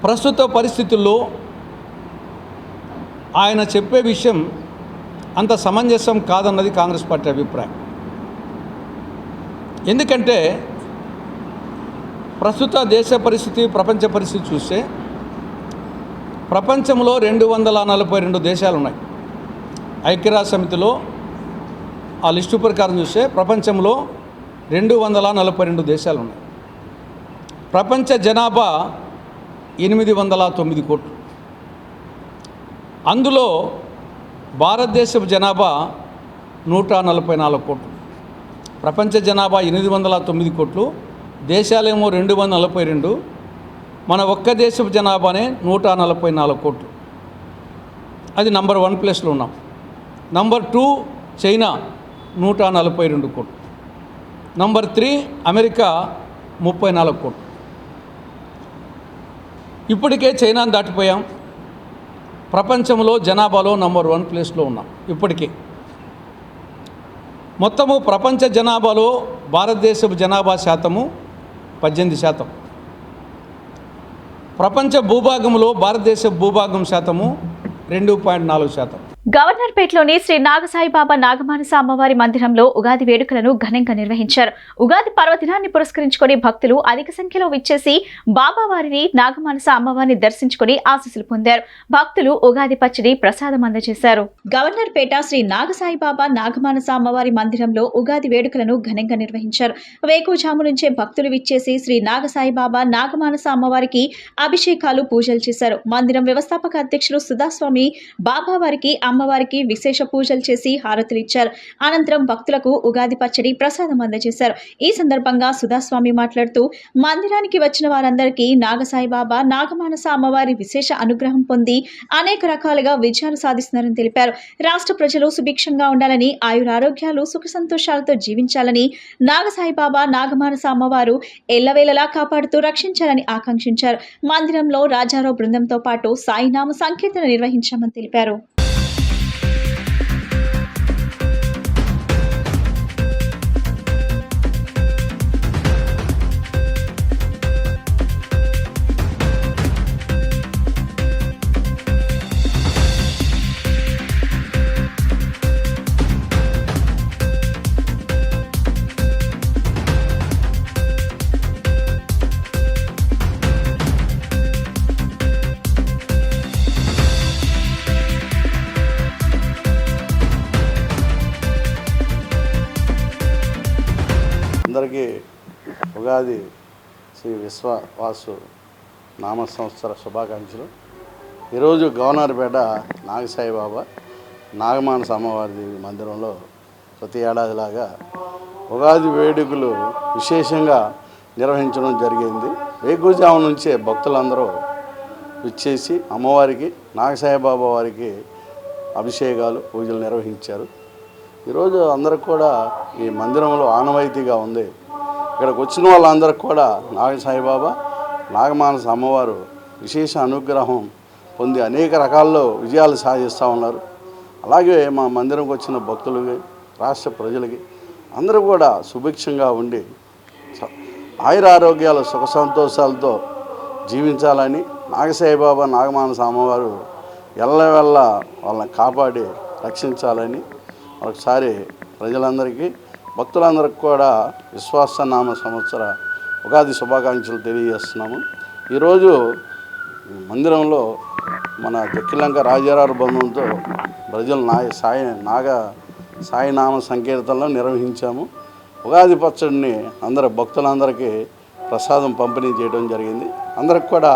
ప్రస్తుత పరిస్థితుల్లో ఆయన చెప్పే విషయం అంత సమంజసం కాదన్నది కాంగ్రెస్ పార్టీ అభిప్రాయం. ఎందుకంటే ప్రస్తుత దేశ పరిస్థితి, ప్రపంచ పరిస్థితి చూస్తే ప్రపంచంలో 242 దేశాలు ఉన్నాయి. ఐక్యరాజ్య సమితిలో ఆ లిస్టు ప్రకారం చూస్తే ప్రపంచంలో 242 దేశాలు ఉన్నాయి. ప్రపంచ జనాభా 809 కోట్లు. అందులో భారతదేశపు జనాభా 144 కోట్లు. ప్రపంచ జనాభా 809 కోట్లు, దేశాలేమో 242. మన ఒక్క దేశపు జనాభానే 144 కోట్లు. అది నంబర్ 1 ప్లేస్లో ఉన్నాం. నంబర్ 2 చైనా 142 కోట్లు. నంబర్ 3 అమెరికా 34 కోట్లు. ఇప్పటికే చైనాను దాటిపోయాం. ప్రపంచంలో జనాభాలో నంబర్ 1 ప్లేస్లో ఉన్నాం ఇప్పటికే. మొత్తము ప్రపంచ జనాభాలో భారతదేశపు జనాభా శాతము 18%. ప్రపంచ భూభాగంలో భారతదేశ భూభాగం శాతము 2.4%. గవర్నర్పేటలోని శ్రీ నాగసాయిబాబా నాగమానస అమ్మవారి మందిరంలో ఉగాది వేడుకలను ఘనంగా నిర్వహించారు. ఉగాది పర్వదినాన్ని పురస్కరించుకొని భక్తులు అధిక సంఖ్యలో విచ్చేసి బాబావారిని, నాగమానస అమ్మవారిని దర్శించుకొని ఆశీస్సులు పొందారు. భక్తులు ఉగాది పచ్చడి, ప్రసాదం అందజేశారు. గవర్నర్పేట శ్రీ నాగసాయిబాబా నాగమానస అమ్మవారి మందిరంలో ఉగాది వేడుకలను ఘనంగా నిర్వహించారు. వేకువజాము నుంచే భక్తులు విచ్చేసి శ్రీ నాగసాయిబాబా నాగమానస అమ్మవారికి అభిషేకాలు, పూజలు చేశారు. మందిరం వ్యవస్థాపక అధ్యక్షులు సుధాస్వామి బాబావారికి, అమ్మవారికి విశేష పూజలు చేసి హారతులు ఇచ్చారు. అనంతరం భక్తులకు ఉగాది పచ్చడి, ప్రసాదం అందజేశారు. ఈ సందర్భంగా సుధాస్వామి మాట్లాడుతూ, మందిరానికి వచ్చిన వారందరికీ నాగసాయిబాబా నాగమానస అమ్మవారి విశేష అనుగ్రహం పొంది అనేక రకాలుగా విజయాలు సాధిస్తున్నారని తెలిపారు. రాష్ట్ర ప్రజలు సుభిక్షంగా ఉండాలని, ఆయురారోగ్యాలు, సుఖ సంతోషాలతో జీవించాలని నాగసాయిబాబా నాగమానస అమ్మవారు ఎల్లవేళలా కాపాడుతూ రక్షించాలని ఆకాంక్షించారు. మందిరంలో రాజారావు బృందంతో పాటు సాయినామ సంకీర్తన నిర్వహించామని తెలిపారు. అందరికీ ఉగాది శ్రీ విశ్వవాసు నామ సంవత్సర శుభాకాంక్షలు. ఈరోజు గవర్నర్పేట నాగసాయిబాబా నాగమానస అమ్మవారి మందిరంలో ప్రతి ఏడాదిలాగా ఉగాది వేడుకలు విశేషంగా నిర్వహించడం జరిగింది. వేకువజాము నుంచే భక్తులందరూ విచ్చేసి అమ్మవారికి నాగసాయిబాబా వారికి అభిషేకాలు పూజలు నిర్వహించారు. ఈరోజు అందరికి కూడా ఈ మందిరంలో ఆనవాయితీగా ఉంది. ఇక్కడికి వచ్చిన వాళ్ళందరికీ కూడా నాగసాయిబాబా నాగమానస అమ్మవారు విశేష అనుగ్రహం పొంది అనేక రకాల్లో విజయాలు సాధిస్తూ ఉన్నారు. అలాగే మా మందిరంకి వచ్చిన భక్తులకి రాష్ట్ర ప్రజలకి అందరూ కూడా సుభిక్షంగా ఉండి ఆయురారోగ్యాలు సుఖ సంతోషాలతో జీవించాలని నాగసాయిబాబా నాగమానస అమ్మవారు ఎల్లవెల్ల వాళ్ళని కాపాడి రక్షించాలని ఒకసారి ప్రజలందరికీ భక్తులందరికీ కూడా విశ్వాసనామ సంవత్సర ఉగాది శుభాకాంక్షలు తెలియజేస్తున్నాము. ఈరోజు మందిరంలో మన దక్కిలంక రాజారావు బృందంతో ప్రజలు సాయినామ సంకీర్తనలో నిర్వహించాము. ఉగాది పచ్చడిని అందరు భక్తులందరికీ ప్రసాదం పంపిణీ చేయడం జరిగింది. అందరికి కూడా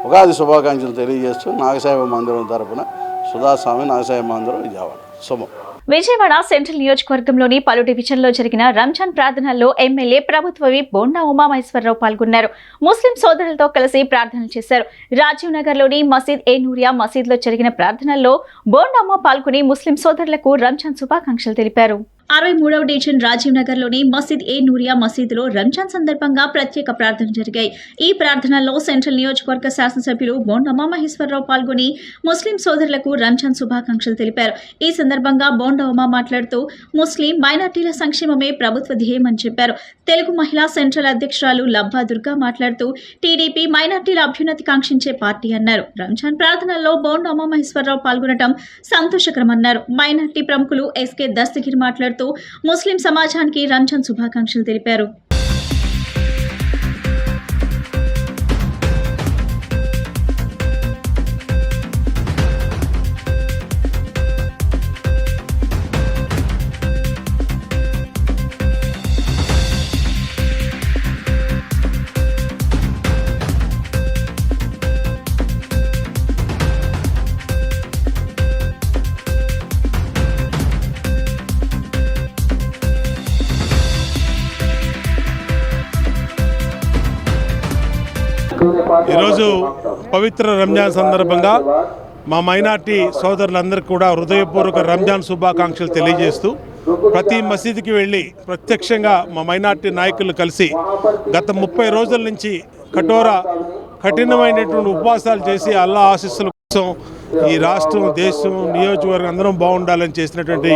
ఉగాది శుభాకాంక్షలు తెలియజేస్తూ నాగసాయిబాబా మందిరం తరపున సుధాస్వామి నాగసాయిబాబా మందిరం విజయవాడ శుభం. విజయవాడ సెంట్రల్ నియోజకవర్గంలోని పలు డివిజన్లో జరిగిన రంజాన్ ప్రార్థనల్లో ఎమ్మెల్యే ప్రభుత్వ విప్ బోండా ఉమామహేశ్వరరావు పాల్గొన్నారు. ముస్లిం సోదరులతో కలిసి ప్రార్థనలు చేశారు. రాజీవ్ నగర్లోని మసీద్ ఏ నూరియా మసీద్లో జరిగిన ప్రార్థనల్లో బోండా ఉమా పాల్గొని ముస్లిం సోదరులకు రంజాన్ శుభాకాంక్షలు తెలిపారు. 63వ డివిజన్ రాజీవ్ నగర్ లోని మసీద్ ఏ నూరియా మసీదులో రంజాన్ సందర్భంగా ప్రత్యేక ప్రార్థనలు జరిగాయి. ఈ ప్రార్థనల్లో సెంట్రల్ నియోజకవర్గ శాసనసభ్యులు బోండా ఉమామహేశ్వరరావు పాల్గొని ముస్లిం సోదరులకు రంజాన్ శుభాకాంక్షలు తెలిపారు. ఈ సందర్భంగా బోండా ఉమా మాట్లాడుతూ ముస్లిం మైనార్టీల సంక్షేమమే ప్రభుత్వ ధ్యేయమని చెప్పారు. తెలుగు మహిళా సెంట్రల్ అధ్యక్షురాలు లబ్బా దుర్గా మాట్లాడుతూ టీడీపీ మైనార్టీల అభ్యున్నతి కాంక్షించే పార్టీ అన్నారు. రంజాన్ ప్రార్థనల్లో బోండా ఉమామహేశ్వరరావు పాల్గొనడం సంతోషకరమన్నారు. మైనార్టీ ప్రముఖులు ఎస్కే దస్తగిరి మాట్లాడుతూ ముస్లిం సమాజానికి రంజాన్ శుభాకాంక్షలు తెలిపారు. ఈరోజు పవిత్ర రంజాన్ సందర్భంగా మా మైనార్టీ సోదరులందరికీ కూడా హృదయపూర్వక రంజాన్ శుభాకాంక్షలు తెలియజేస్తూ ప్రతి మసీదుకి వెళ్ళి ప్రత్యక్షంగా మా మైనార్టీ నాయకులు కలిసి గత 30 రోజుల నుంచి కఠినమైనటువంటి ఉపవాసాలు చేసి అల్లా ఆశీస్సుల కోసం ఈ రాష్ట్రం, దేశం, నియోజకవర్గం అందరం బాగుండాలని చేసినటువంటి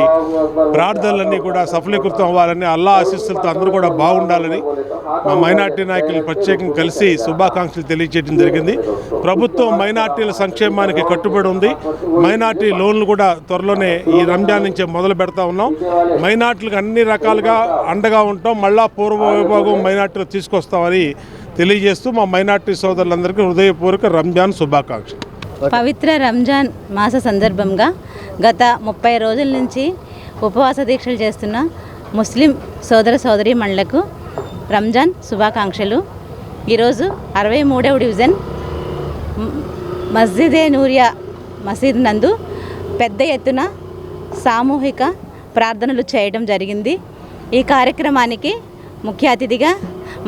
ప్రార్థనలన్నీ కూడా సఫలీకృతం అవ్వాలని, అల్లా ఆశీస్సులతో అందరూ కూడా బాగుండాలని మా మైనార్టీ నాయకులు ప్రత్యేకంగా కలిసి శుభాకాంక్షలు తెలియజేయడం జరిగింది. ప్రభుత్వం మైనార్టీల సంక్షేమానికి కట్టుబడి ఉంది. మైనార్టీ లోన్లు కూడా త్వరలోనే ఈ రంజాన్ నుంచే మొదలు పెడతా ఉన్నాం. మైనార్టీలకు అన్ని రకాలుగా అండగా ఉంటాం. మళ్ళా పూర్వ విభాగం మైనార్టీలు తీసుకొస్తామని తెలియజేస్తూ మా మైనార్టీ సోదరులందరికీ హృదయపూర్వక రంజాన్ శుభాకాంక్షలు. పవిత్ర రంజాన్ మాస సందర్భంగా గత 30 రోజుల నుంచి ఉపవాస దీక్షలు చేస్తున్న ముస్లిం సోదర సోదరీమణులకు రంజాన్ శుభాకాంక్షలు. ఈరోజు 63వ డివిజన్ మస్జిద్ ఏ నూరియా మసీద్ నందు పెద్ద ఎత్తున సామూహిక ప్రార్థనలు చేయడం జరిగింది. ఈ కార్యక్రమానికి ముఖ్య అతిథిగా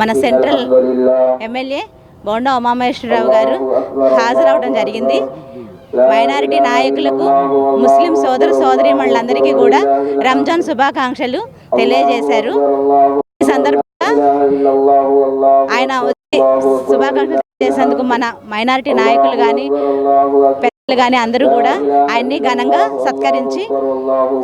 మన సెంట్రల్ ఎమ్మెల్యే బోండా ఉమామహేశ్వరరావు గారు హాజరవడం జరిగింది. మైనారిటీ నాయకులకు, ముస్లిం సోదర సోదరీమణులందరికీ కూడా రంజాన్ శుభాకాంక్షలు తెలియజేశారు. ఈ సందర్భంగా ఆయన వచ్చి శుభాకాంక్షలు చేసేందుకు మన మైనారిటీ నాయకులు కానీ పెద్దలు కానీ అందరూ కూడా ఆయన్ని ఘనంగా సత్కరించి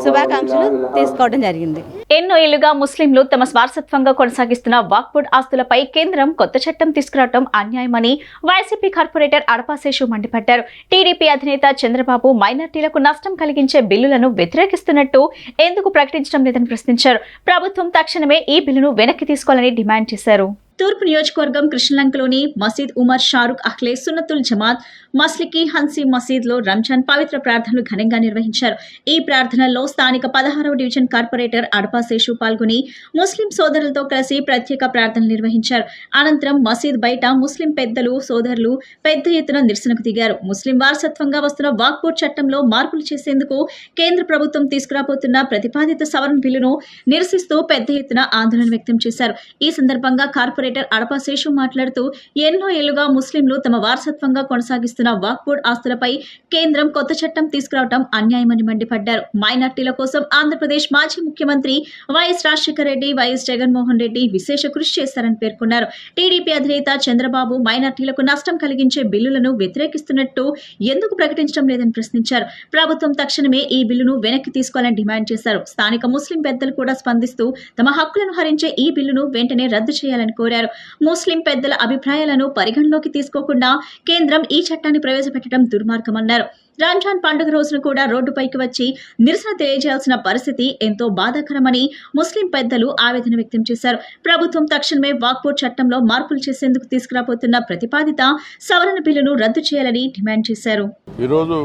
శుభాకాంక్షలు తీసుకోవడం జరిగింది. ఎన్నో ఏళ్లుగా ముస్లింలు తమ వారసత్వంగా కొనసాగిస్తున్న వక్ఫ్ ఆస్తులపై కేంద్రం కొత్త చట్టం తీసుకురావడం అన్యాయమని వైసీపీ కార్పొరేటర్ అడపాశేషు మండిపడ్డారు. టీడీపీ అధినేత చంద్రబాబు మైనార్టీలకు నష్టం కలిగించే బిల్లులను వ్యతిరేకిస్తున్నట్టు ఎందుకు ప్రకటించడం లేదని ప్రశ్నించారు. ప్రభుత్వం తక్షణమే ఈ బిల్లును వెనక్కి తీసుకోవాలని డిమాండ్ చేశారు. తూర్పు నియోజకవర్గం కృష్ణలంకలోని మసీద్ ఉమర్ షారుఖ్ అఖ్లే సున్నతుల్ జమాత్ మస్లికి హన్సీ మసీద్లో రంజాన్ పవిత్ర ప్రార్థనలు ఘనంగా నిర్వహించారు. ఈ ప్రార్థనల్లో స్థానిక 16వ డివిజన్ కార్పొరేటర్ అడపా శేషు పాల్గొని ముస్లిం సోదరులతో కలిసి ప్రత్యేక ప్రార్థనలు నిర్వహించారు. అనంతరం మసీద్ బయట ముస్లిం పెద్దలు సోదరులు పెద్ద ఎత్తున నిరసనకు దిగారు. ముస్లిం వారసత్వంగా వస్తున్న వక్ఫ్ బోర్డు చట్టంలో మార్పులు చేసేందుకు కేంద్ర ప్రభుత్వం తీసుకురాబోతున్న ప్రతిపాదిత సవరణ బిల్లును నిరసిస్తూ పెద్ద ఎత్తున ఆందోళన వ్యక్తం చేశారు. ఈ సందర్భంగా కార్పొరేటర్ అడపా శేషు మాట్లాడుతూ ఎన్నో ఏళ్లుగా ముస్లింలు తమ వారసత్వంగా కొనసాగిస్తున్న వక్ఫ్ బోర్డు ఆస్తులపై కేంద్రం కొత్త చట్టం తీసుకురావడం అన్యాయమని మండిపడ్డారు. మైనార్టీల కోసం ఆంధ్రప్రదేశ్ మాజీ ముఖ్యమంత్రి వైఎస్ రాజశేఖర రెడ్డి, వైఎస్ జగన్మోహన్ రెడ్డి విశేష కృషి చేశారని పేర్కొన్నారు. టీడీపీ అధినేత చంద్రబాబు మైనార్టీలకు నష్టం కలిగించే బిల్లులను వ్యతిరేకిస్తున్నట్టు ఎందుకు ప్రకటించడం లేదని ప్రశ్నించారు. ప్రభుత్వం తక్షణమే ఈ బిల్లును వెనక్కి తీసుకోవాలని డిమాండ్ చేశారు. స్థానిక ముస్లిం పెద్దలు కూడా స్పందిస్తూ తమ హక్కులను హరించే ఈ బిల్లును వెంటనే రద్దు చేయాలని కోరారు. ముస్లిం పెద్దల అభిప్రాయాలను పరిగణలోకి తీసుకోకుండా కేంద్రం ఈ చట్టాన్ని ప్రవేశపెట్టడం దుర్మార్గమన్నారు. రంజాన్ పండుగ రోజున కూడా రోడ్డుపైకి వచ్చి నిరసన తెలియజేయాల్సిన పరిస్థితి ఎంతో బాధాకరమని ముస్లిం పెద్దలు ఆవేదన వ్యక్తం చేశారు. ప్రభుత్వం తక్షణమే వక్ఫ్ బోర్డు చట్టంలో మార్పులు చేసేందుకు తీసుకురాబోతున్న ప్రతిపాదిత సవరణ బిల్లును రద్దు చేయాలని డిమాండ్ చేశారు. ఈరోజు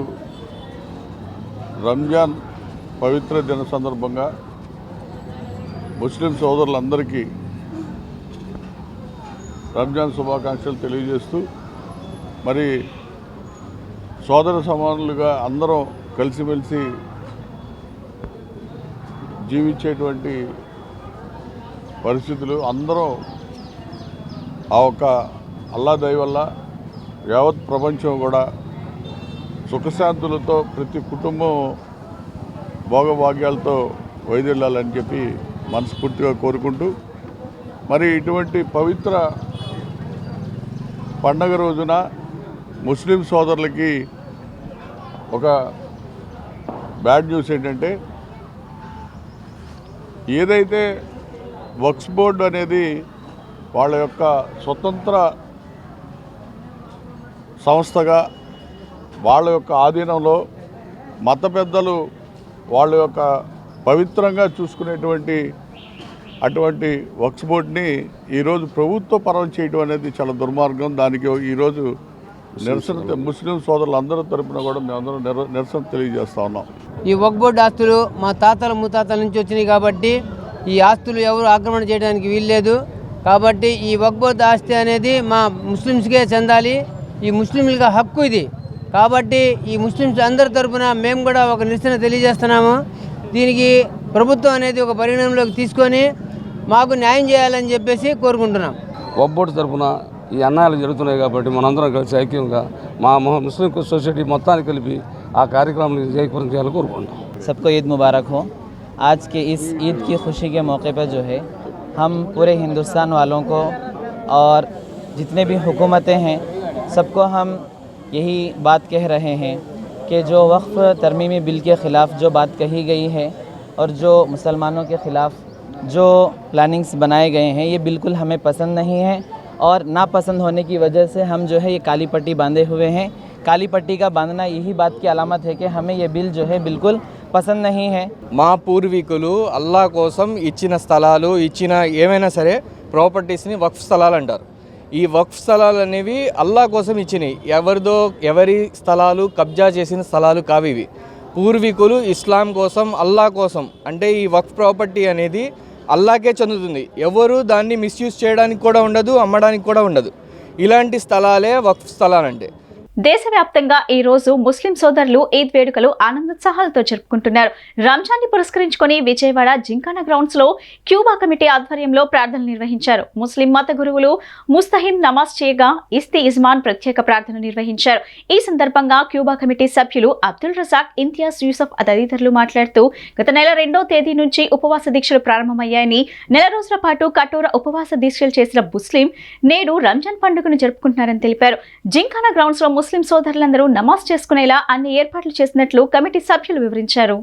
రంజాన్ పవిత్ర దిన సందర్భంగా ముస్లిం సోదరులందరికీ రంజాన్ శుభాకాంక్షలు తెలియజేస్తూ మరి సోదర సమానులుగా అందరం కలిసిమెలిసి జీవించేటువంటి పరిస్థితులు అందరం ఆ ఒక్క అల్లా దయ వల్ల యావత్ ప్రపంచం కూడా సుఖశాంతులతో ప్రతి కుటుంబం భోగభాగ్యాలతో వైదొల్లాలని చెప్పి మనస్ఫూర్తిగా కోరుకుంటూ మరి ఇటువంటి పవిత్ర పండగ రోజున ముస్లిం సోదరులకి ఒక బ్యాడ్ న్యూస్ ఏంటంటే ఏదైతే వక్ఫ్ బోర్డు అనేది వాళ్ళ యొక్క స్వతంత్ర సంస్థగా వాళ్ళ యొక్క ఆధీనంలో మత పెద్దలు వాళ్ళ యొక్క పవిత్రంగా చూసుకునేటువంటి అటువంటి వక్ఫ్ బోర్డుని ఈరోజు ప్రభుత్వ పరం చేయడం అనేది చాలా దుర్మార్గం. దానికి ఈరోజు నిరసన ముస్లిం సోదరులందరి తరపున కూడా మేమందరం నిరసన తెలియజేస్తా ఉన్నాం. ఈ వక్ఫ్ బోర్డు ఆస్తులు మా తాతల ముత్తాతల నుంచి వచ్చినాయి కాబట్టి ఈ ఆస్తులు ఎవరు ఆక్రమణ చేయడానికి వీల్లేదు. కాబట్టి ఈ వక్ఫ్ బోర్డు ఆస్తి అనేది మా ముస్లిమ్స్కే చెందాలి. ఈ ముస్లింలుగా హక్కు ఇది. కాబట్టి ఈ ముస్లిమ్స్ అందరి తరపున మేము కూడా ఒక నిరసన తెలియజేస్తున్నాము. దీనికి ప్రభుత్వం అనేది ఒక పరిగణనలోకి తీసుకొని మాకు న్యాయం చేయాలని చెప్పేసి కోరుకుంటున్నాం. వక్ఫ్ బోర్డు తరపున ఈ అన్యాయాలు జరుగుతున్నాయి కాబట్టి మనందరం కలిసి ఐక్యంగా మా ముస్లిం సొసైటీ మొత్తాన్ని కలిపి ఆ కార్యక్రమం జయప్రదం చేయాలని కోరుకుంటాం. सबको ईद मुबारक हो। आज के इस ईद की खुशी के मौके पर जो है हम पूरे हिंदुस्तान वालों को और जितने भी हुकूमतें हैं सबको हम यही बात कह रहे हैं कि जो वक्फ तरमीमी बिल के ख़िलाफ़ जो बात कही गई है और जो मुसलमानों के ख़िलाफ़ जो प्लानिंग्स बनाए गए हैं ये बिल्कुल हमें पसंद नहीं है और नापसंद होने की वजह से हम जो है ये काली पट्टी बांधे हुए हैं। काली पट्टी का बांधना यही बात की अलामत है कि हमें ये बिल जो है बिल्कुल పసంద్ నహీ హై. మా పూర్వీకులు అల్లా కోసం ఇచ్చిన స్థలాలు ఇచ్చిన ఏమైనా సరే ప్రాపర్టీస్ని వక్ఫ్ స్థలాలు అంటారు. ఈ వక్ఫ్ స్థలాలు అనేవి అల్లా కోసం ఇచ్చినాయి. ఎవరి స్థలాలు కబ్జా చేసిన స్థలాలు కావు ఇవి. పూర్వీకులు ఇస్లాం కోసం అల్లా కోసం అంటే ఈ వక్ఫ్ ప్రాపర్టీ అనేది అల్లాకే చెందుతుంది. ఎవరు దాన్ని మిస్యూజ్ చేయడానికి కూడా ఉండదు, అమ్మడానికి కూడా ఉండదు. ఇలాంటి స్థలాలే వక్ఫ్ స్థలాలంటే. దేశవ్యాప్తంగా ఈ రోజు ముస్లిం సోదరులు ఈద్ వేడుకలు ఆనందోత్సాహాలతో జరుపుకుంటున్నారు. రంజాన్ ని పురస్కరించుకొని విజయవాడ జింకానా గ్రౌండ్స్ లో క్యూబా కమిటీ ఆధ్వర్యంలో ప్రార్థనలు నిర్వహించారు. ముస్లిం మత గురువులు ముస్తహిం నమాజ్ చేయగా ఇస్తి ఇజ్మాన్ ప్రత్యేక ప్రార్థన నిర్వహించారు. ఈ సందర్భంగా క్యూబా కమిటీ సభ్యులు అబ్దుల్ రజాక్, ఇంతియాజ్ యూసఫ్ తదితరులు మాట్లాడుతూ గత నెల 2వ తేదీ నుంచి ఉపవాస దీక్షలు ప్రారంభమయ్యాయని, నెల రోజుల పాటు కఠోర ఉపవాస దీక్షలు చేసిన ముస్లిం నేడు రంజాన్ పండుగను జరుపుకుంటున్నారని తెలిపారు. జింకానా గ్రౌండ్స్ లో ముస్లిం సోదరులందరూ నమాజ్ చేసుకునేలా అన్ని ఏర్పాట్లు చేసినట్లు కమిటీ సభ్యులు వివరించారు.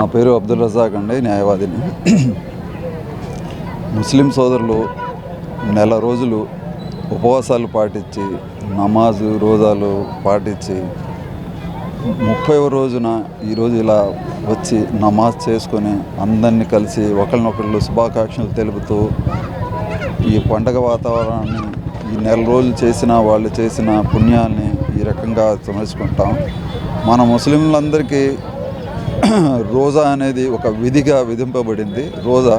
నా పేరు అబ్దుల్ రజాక్ అండి, న్యాయవాదిని. ముస్లిం సోదరులు నెల రోజులు ఉపవాసాలు పాటించి నమాజు రోజాలు పాటించి 30వ రోజున ఈరోజు ఇలా వచ్చి నమాజ్ చేసుకొని అందరినీ కలిసి ఒకరినొకళ్ళు శుభాకాంక్షలు తెలుపుతూ ఈ పండగ వాతావరణాన్ని ఈ నెల రోజులు చేసిన వాళ్ళు చేసిన పుణ్యాన్ని ఈ రకంగా స్మరించుకుంటాం. మన ముస్లింలందరికీ రోజా అనేది ఒక విధిగా విధింపబడింది. రోజా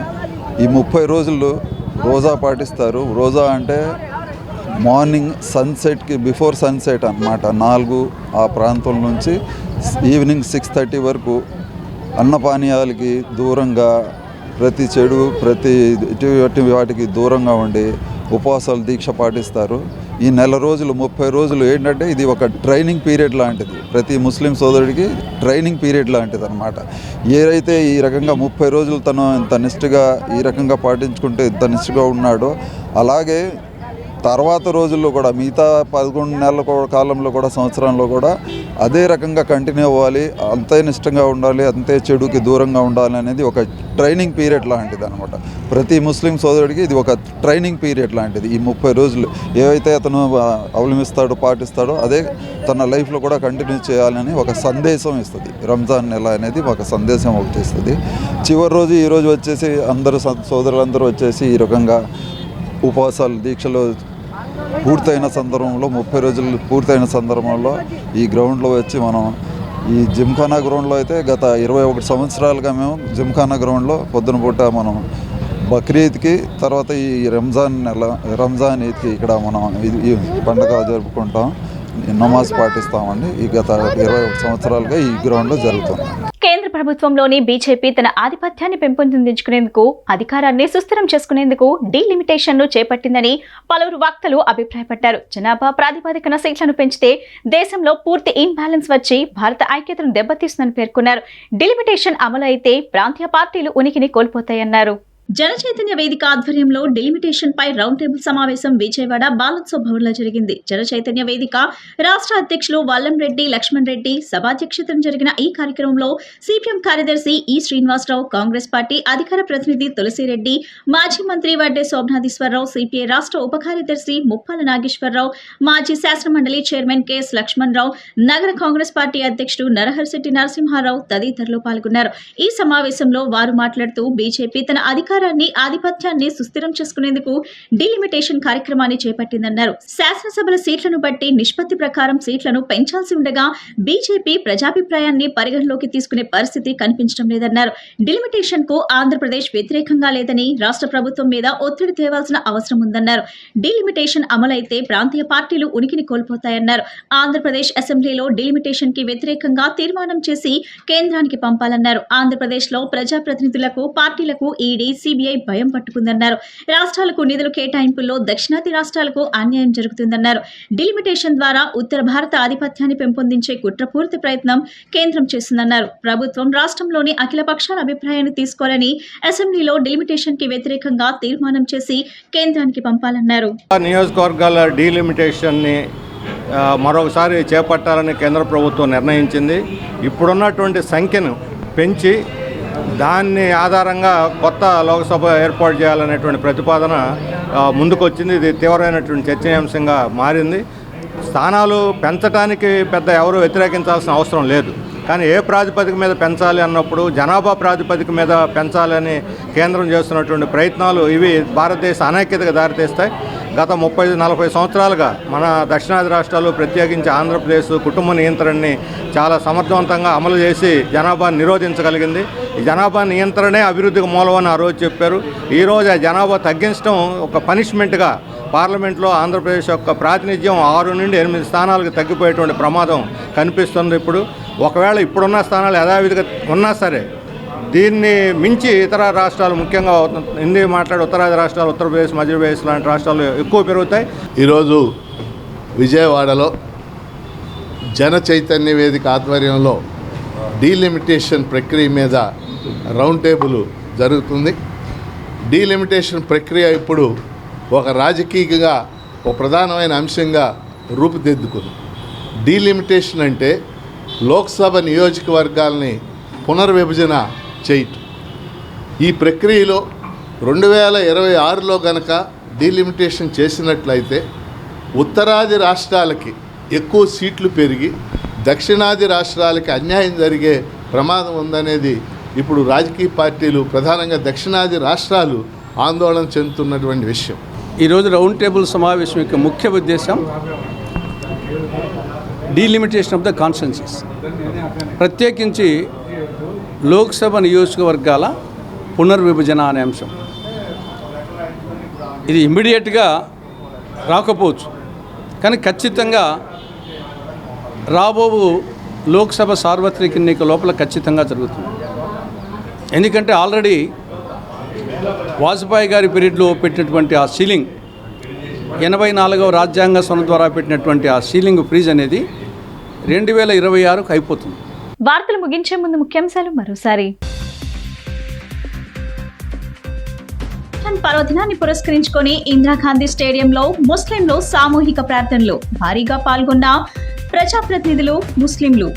ఈ 30 రోజులు రోజా పాటిస్తారు. రోజా అంటే మార్నింగ్ సన్సెట్కి బిఫోర్ సన్సెట్ అన్నమాట, 4 ఆ ప్రాంతం నుంచి ఈవినింగ్ 6:30 వరకు అన్నపానీయాలకి దూరంగా, ప్రతి చెడు ప్రతి ఇటువంటి వాటికి దూరంగా ఉండి ఉపవాసాలు దీక్ష పాటిస్తారు. ఈ నెల రోజులు 30 రోజులు ఏంటంటే ఇది ఒక ట్రైనింగ్ పీరియడ్ లాంటిది, ప్రతి ముస్లిం సోదరుడికి ట్రైనింగ్ పీరియడ్ లాంటిది అనమాట. ఏదైతే ఈ రకంగా 30 రోజులు తను ఇంత నిష్ఠగా ఈ రకంగా పాటించుకుంటే ఇంత నిష్ఠగా ఉన్నాడో, అలాగే తర్వాత రోజుల్లో కూడా మిగతా 11 నెలల కాలంలో కూడా, సంవత్సరంలో కూడా అదే రకంగా కంటిన్యూ అవ్వాలి, అంతే నిష్టంగా ఉండాలి, అంతే చెడుకి దూరంగా ఉండాలి అనేది ఒక ట్రైనింగ్ పీరియడ్ లాంటిది అనమాట. ప్రతి ముస్లిం సోదరుడికి ఇది ఒక ట్రైనింగ్ పీరియడ్ లాంటిది. ఈ 30 రోజులు ఏవైతే అతను అవలంబిస్తాడో పాటిస్తాడో అదే తన లైఫ్లో కూడా కంటిన్యూ చేయాలని ఒక సందేశం ఇస్తుంది. రంజాన్ నెల అనేది ఒక సందేశం ఒకటి ఇస్తుంది. చివరి రోజు ఈరోజు వచ్చేసి అందరూ సోదరులందరూ వచ్చేసి ఈ రకంగా ఉపవాసాలు దీక్షలు పూర్తయిన సందర్భంలో, 30 రోజులు పూర్తయిన సందర్భంలో ఈ గ్రౌండ్లో వచ్చి మనం ఈ జిమ్ఖానా గ్రౌండ్లో అయితే గత 21 సంవత్సరాలుగా మేము జిమ్ఖానా గ్రౌండ్లో పొద్దున పూట మనం బక్రీద్కి తర్వాత ఈ రంజాన్ ఈద్కి ఇక్కడ మనం ఈ పండుగ జరుపుకుంటాం, నమాజ్ పాటిస్తామండి. ఈ గత 21 సంవత్సరాలుగా ఈ గ్రౌండ్లో జరుగుతుంది. కేంద్ర ప్రభుత్వంలోని బీజేపీ తన ఆధిపత్యాన్ని పెంపొందించుకునేందుకు, అధికారాన్ని సుస్థిరం చేసుకునేందుకు డీలిమిటేషన్ను చేపట్టిందని పలువురు వక్తలు అభిప్రాయపడ్డారు. జనాభా ప్రాతిపదికన సీట్లను పెంచితే దేశంలో పూర్తి ఇన్బ్యాలెన్స్ వచ్చి భారత ఐక్యతను దెబ్బతీస్తుందని పేర్కొన్నారు. డీలిమిటేషన్ అమలు అయితే ప్రాంతీయ పార్టీలు ఉనికిని కోల్పోతాయన్నారు. జనచైతన్య వేదిక ఆధ్వర్యంలో డెలిమిటేషన్ పై రౌండ్ టేబుల్ సమావేశం విజయవాడ బాలోత్సవ్ భవన్ లో జరిగింది. జనచైతన్య వేదిక రాష్ట్ర అధ్యక్షులు వల్లంరెడ్డి లక్ష్మణ్ రెడ్డి సభాధ్యక్షతన జరిగిన ఈ కార్యక్రమంలో సిపిఎం కార్యదర్శి ఈ శ్రీనివాసరావు, కాంగ్రెస్ పార్టీ అధికార ప్రతినిధి తులసిరెడ్డి, మాజీ మంత్రి వడ్డే శోభనాధీశ్వరరావు, సిపిఐ రాష్ట్ర ఉప కార్యదర్శి ముప్పాల నాగేశ్వరరావు, మాజీ శాసనమండలి చైర్మన్ కెఎస్ లక్ష్మణరావు, నగర కాంగ్రెస్ పార్టీ అధ్యక్షుడు నరహర్శెట్టి నరసింహారావు తదితరులు పాల్గొన్నారు. ఈ సమావేశంలో వారు మాట్లాడుతూ బీజేపీ తన ఆధిపత్యాన్ని సుస్థిరం చేసుకునేందుకు డీలిమిటేషన్ కార్యక్రమాన్ని చేపట్టిందన్నారు. శాసనసభల సీట్లను బట్టి నిష్పత్తి ప్రకారం సీట్లను పెంచాల్సి ఉండగా బీజేపీ ప్రజాభిప్రాయాన్ని పరిగణలోకి తీసుకునే పరిస్థితి కనిపించడం లేదన్నారు. డీలిమిటేషన్ కు ఆంధ్రప్రదేశ్ వ్యతిరేకంగా లేదని, రాష్ట్ర ప్రభుత్వం మీద ఒత్తిడి తేవాల్సిన అవసరం ఉందన్నారు. డీలిమిటేషన్ అమలైతే ప్రాంతీయ పార్టీలు ఉనికిని కోల్పోతాయన్నారు. ఆంధ్రప్రదేశ్ అసెంబ్లీలో డీలిమిటేషన్ కి వ్యతిరేకంగా తీర్మానం చేసి కేంద్రానికి పంపాలన్నారు. ఆంధ్రప్రదేశ్ లో ప్రజాప్రతినిధులకు, పార్టీలకు ఈడీ, సిబిఐ భయం పట్టుకుందన్నారు. రాష్ట్రాలకు నిధుల కేటాయింపుల్లో దక్షిణాది రాష్ట్రాలకు అన్యాయం జరుగుతుందన్నారు. డిలిమిటేషన్ ద్వారా ఉత్తర భారత ఆధిపత్యాన్ని పెంపొందించే కుట్రపూరిత ప్రయత్నం కేంద్రం చేస్తుందన్నారు. ప్రభుత్వం రాష్ట్రంలోని అఖిల పక్షాల అభిప్రాయాన్ని తీసుకోవాలని, అసెంబ్లీలో డిలిమిటేషన్ కి వ్యతిరేకంగా తీర్మానం చేసి కేంద్రానికి పంపాలన్నారు. నియోజకవర్గాల డీలిమిటేషన్ ని మరొకసారి చేపట్టాలని కేంద్ర ప్రభుత్వం నిర్ణయించింది. ఇప్పుడున్నటువంటి సంఖ్యను పెంచి దాన్ని ఆధారంగా కొత్త లోక్సభ ఏర్పాటు చేయాలనేటువంటి ప్రతిపాదన ముందుకొచ్చింది. ఇది తీవ్రమైనటువంటి చర్చనీయాంశంగా మారింది. స్థానాలు పెంచడానికి పెద్ద ఎవరు వ్యతిరేకించాల్సిన అవసరం లేదు. కానీ ఏ ప్రాతిపదిక మీద పెంచాలి అన్నప్పుడు జనాభా ప్రాతిపదిక మీద పెంచాలని కేంద్రం చేస్తున్నటువంటి ప్రయత్నాలు ఇవి భారతదేశ అనైక్యతకు దారితీస్తాయి. గత 30-40 సంవత్సరాలుగా మన దక్షిణాది రాష్ట్రాలు, ప్రత్యేకించి ఆంధ్రప్రదేశ్ కుటుంబ నియంత్రణని చాలా సమర్థవంతంగా అమలు చేసి జనాభాను నిరోధించగలిగింది. ఈ జనాభా నియంత్రణే అభివృద్ధికి మూలమని ఆ రోజు చెప్పారు. ఈరోజు ఆ జనాభా తగ్గించడం ఒక పనిష్మెంట్గా పార్లమెంట్లో ఆంధ్రప్రదేశ్ యొక్క ప్రాతినిధ్యం 6 నుండి 8 స్థానాలకు తగ్గిపోయేటువంటి ప్రమాదం కనిపిస్తుంది. ఇప్పుడు ఒకవేళ ఇప్పుడున్న స్థానాలు యథావిధిగా ఉన్నా సరే దీన్ని మించి ఇతర రాష్ట్రాలు, ముఖ్యంగా హిందీ మాట్లాడే ఉత్తరాది రాష్ట్రాలు, ఉత్తరప్రదేశ్, మధ్యప్రదేశ్ లాంటి రాష్ట్రాలు ఎక్కువ పెరుగుతాయి. ఈరోజు విజయవాడలో జన చైతన్య వేదిక ఆధ్వర్యంలో డీలిమిటేషన్ ప్రక్రియ మీద రౌండ్ టేబుల్ జరుగుతుంది. డీలిమిటేషన్ ప్రక్రియ ఇప్పుడు ఒక రాజకీయంగా ఒక ప్రధానమైన అంశంగా రూపుదిద్దుకుంది. డీలిమిటేషన్ అంటే లోక్సభ నియోజకవర్గాల్ని పునర్విభజన చేయటం. ఈ ప్రక్రియలో 2026లో గనక డీలిమిటేషన్ చేసినట్లయితే ఉత్తరాది రాష్ట్రాలకి ఎక్కువ సీట్లు పెరిగి దక్షిణాది రాష్ట్రాలకి అన్యాయం జరిగే ప్రమాదం ఉందనేది ఇప్పుడు రాజకీయ పార్టీలు, ప్రధానంగా దక్షిణాది రాష్ట్రాలు ఆందోళన చెందుతున్నటువంటి విషయం. ఈరోజు రౌండ్ టేబుల్ సమావేశం యొక్క ముఖ్య ఉద్దేశం డీలిమిటేషన్ ఆఫ్ ద కాన్స్టిట్యున్సీస్, ప్రత్యేకించి లోక్సభ నియోజకవర్గాల పునర్విభజన అనే అంశం. ఇది ఇమ్మీడియట్గా రాకపోవచ్చు, కానీ ఖచ్చితంగా రాబో లోక్సభ సార్వత్రిక ఎన్నిక లోపల ఖచ్చితంగా జరుగుతుంది. ఎందుకంటే ఆల్రెడీ వాజ్పేయి గారి పీరియడ్లో పెట్టినటువంటి ఆ సీలింగ్, 84వ రాజ్యాంగ సవరణ ద్వారా పెట్టినటువంటి ఆ సీలింగ్ ఫ్రీజ్ అనేది 2026కు అయిపోతుంది. వార్తలు ముగించే ముందు ముఖ్యాంశాలు మరోసారి. పర్వదినాన్ని పురస్కరించుకొని ఇందిరాగాంధీ స్టేడియంలో ముస్లింలు సామూహిక ప్రార్థనలు, భారీగా పాల్గొన్న ప్రజాప్రతినిధులు, ముస్లింలు.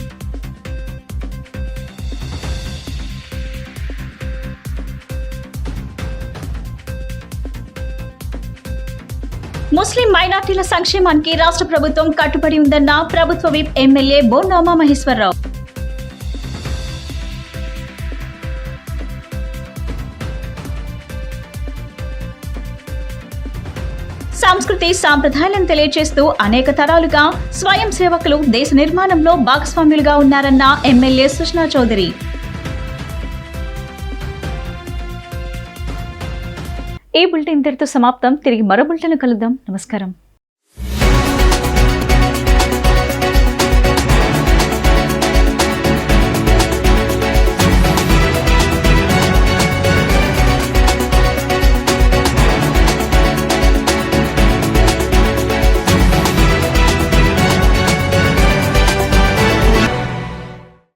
ముస్లిం మైనార్టీల సంక్షేమానికి రాష్ట్ర ప్రభుత్వం కట్టుబడి ఉందన్న ప్రభుత్వ విప్ ఎమ్మెల్యే బోండా ఉమామహేశ్వరరావు. సంస్కృతి సాంప్రదాయాలను తెలియజేస్తూ అనేక తరాలుగా స్వయం సేవకులు దేశ నిర్మాణంలో భాగస్వాములుగా ఉన్నారన్న ఎమ్మెల్యే సుష్మా చౌదరి. ఈ బులెటిన్ ఇంతటితో సమాప్తం. తిరిగి మరో బులెటిన్ కలుద్దాం. నమస్కారం.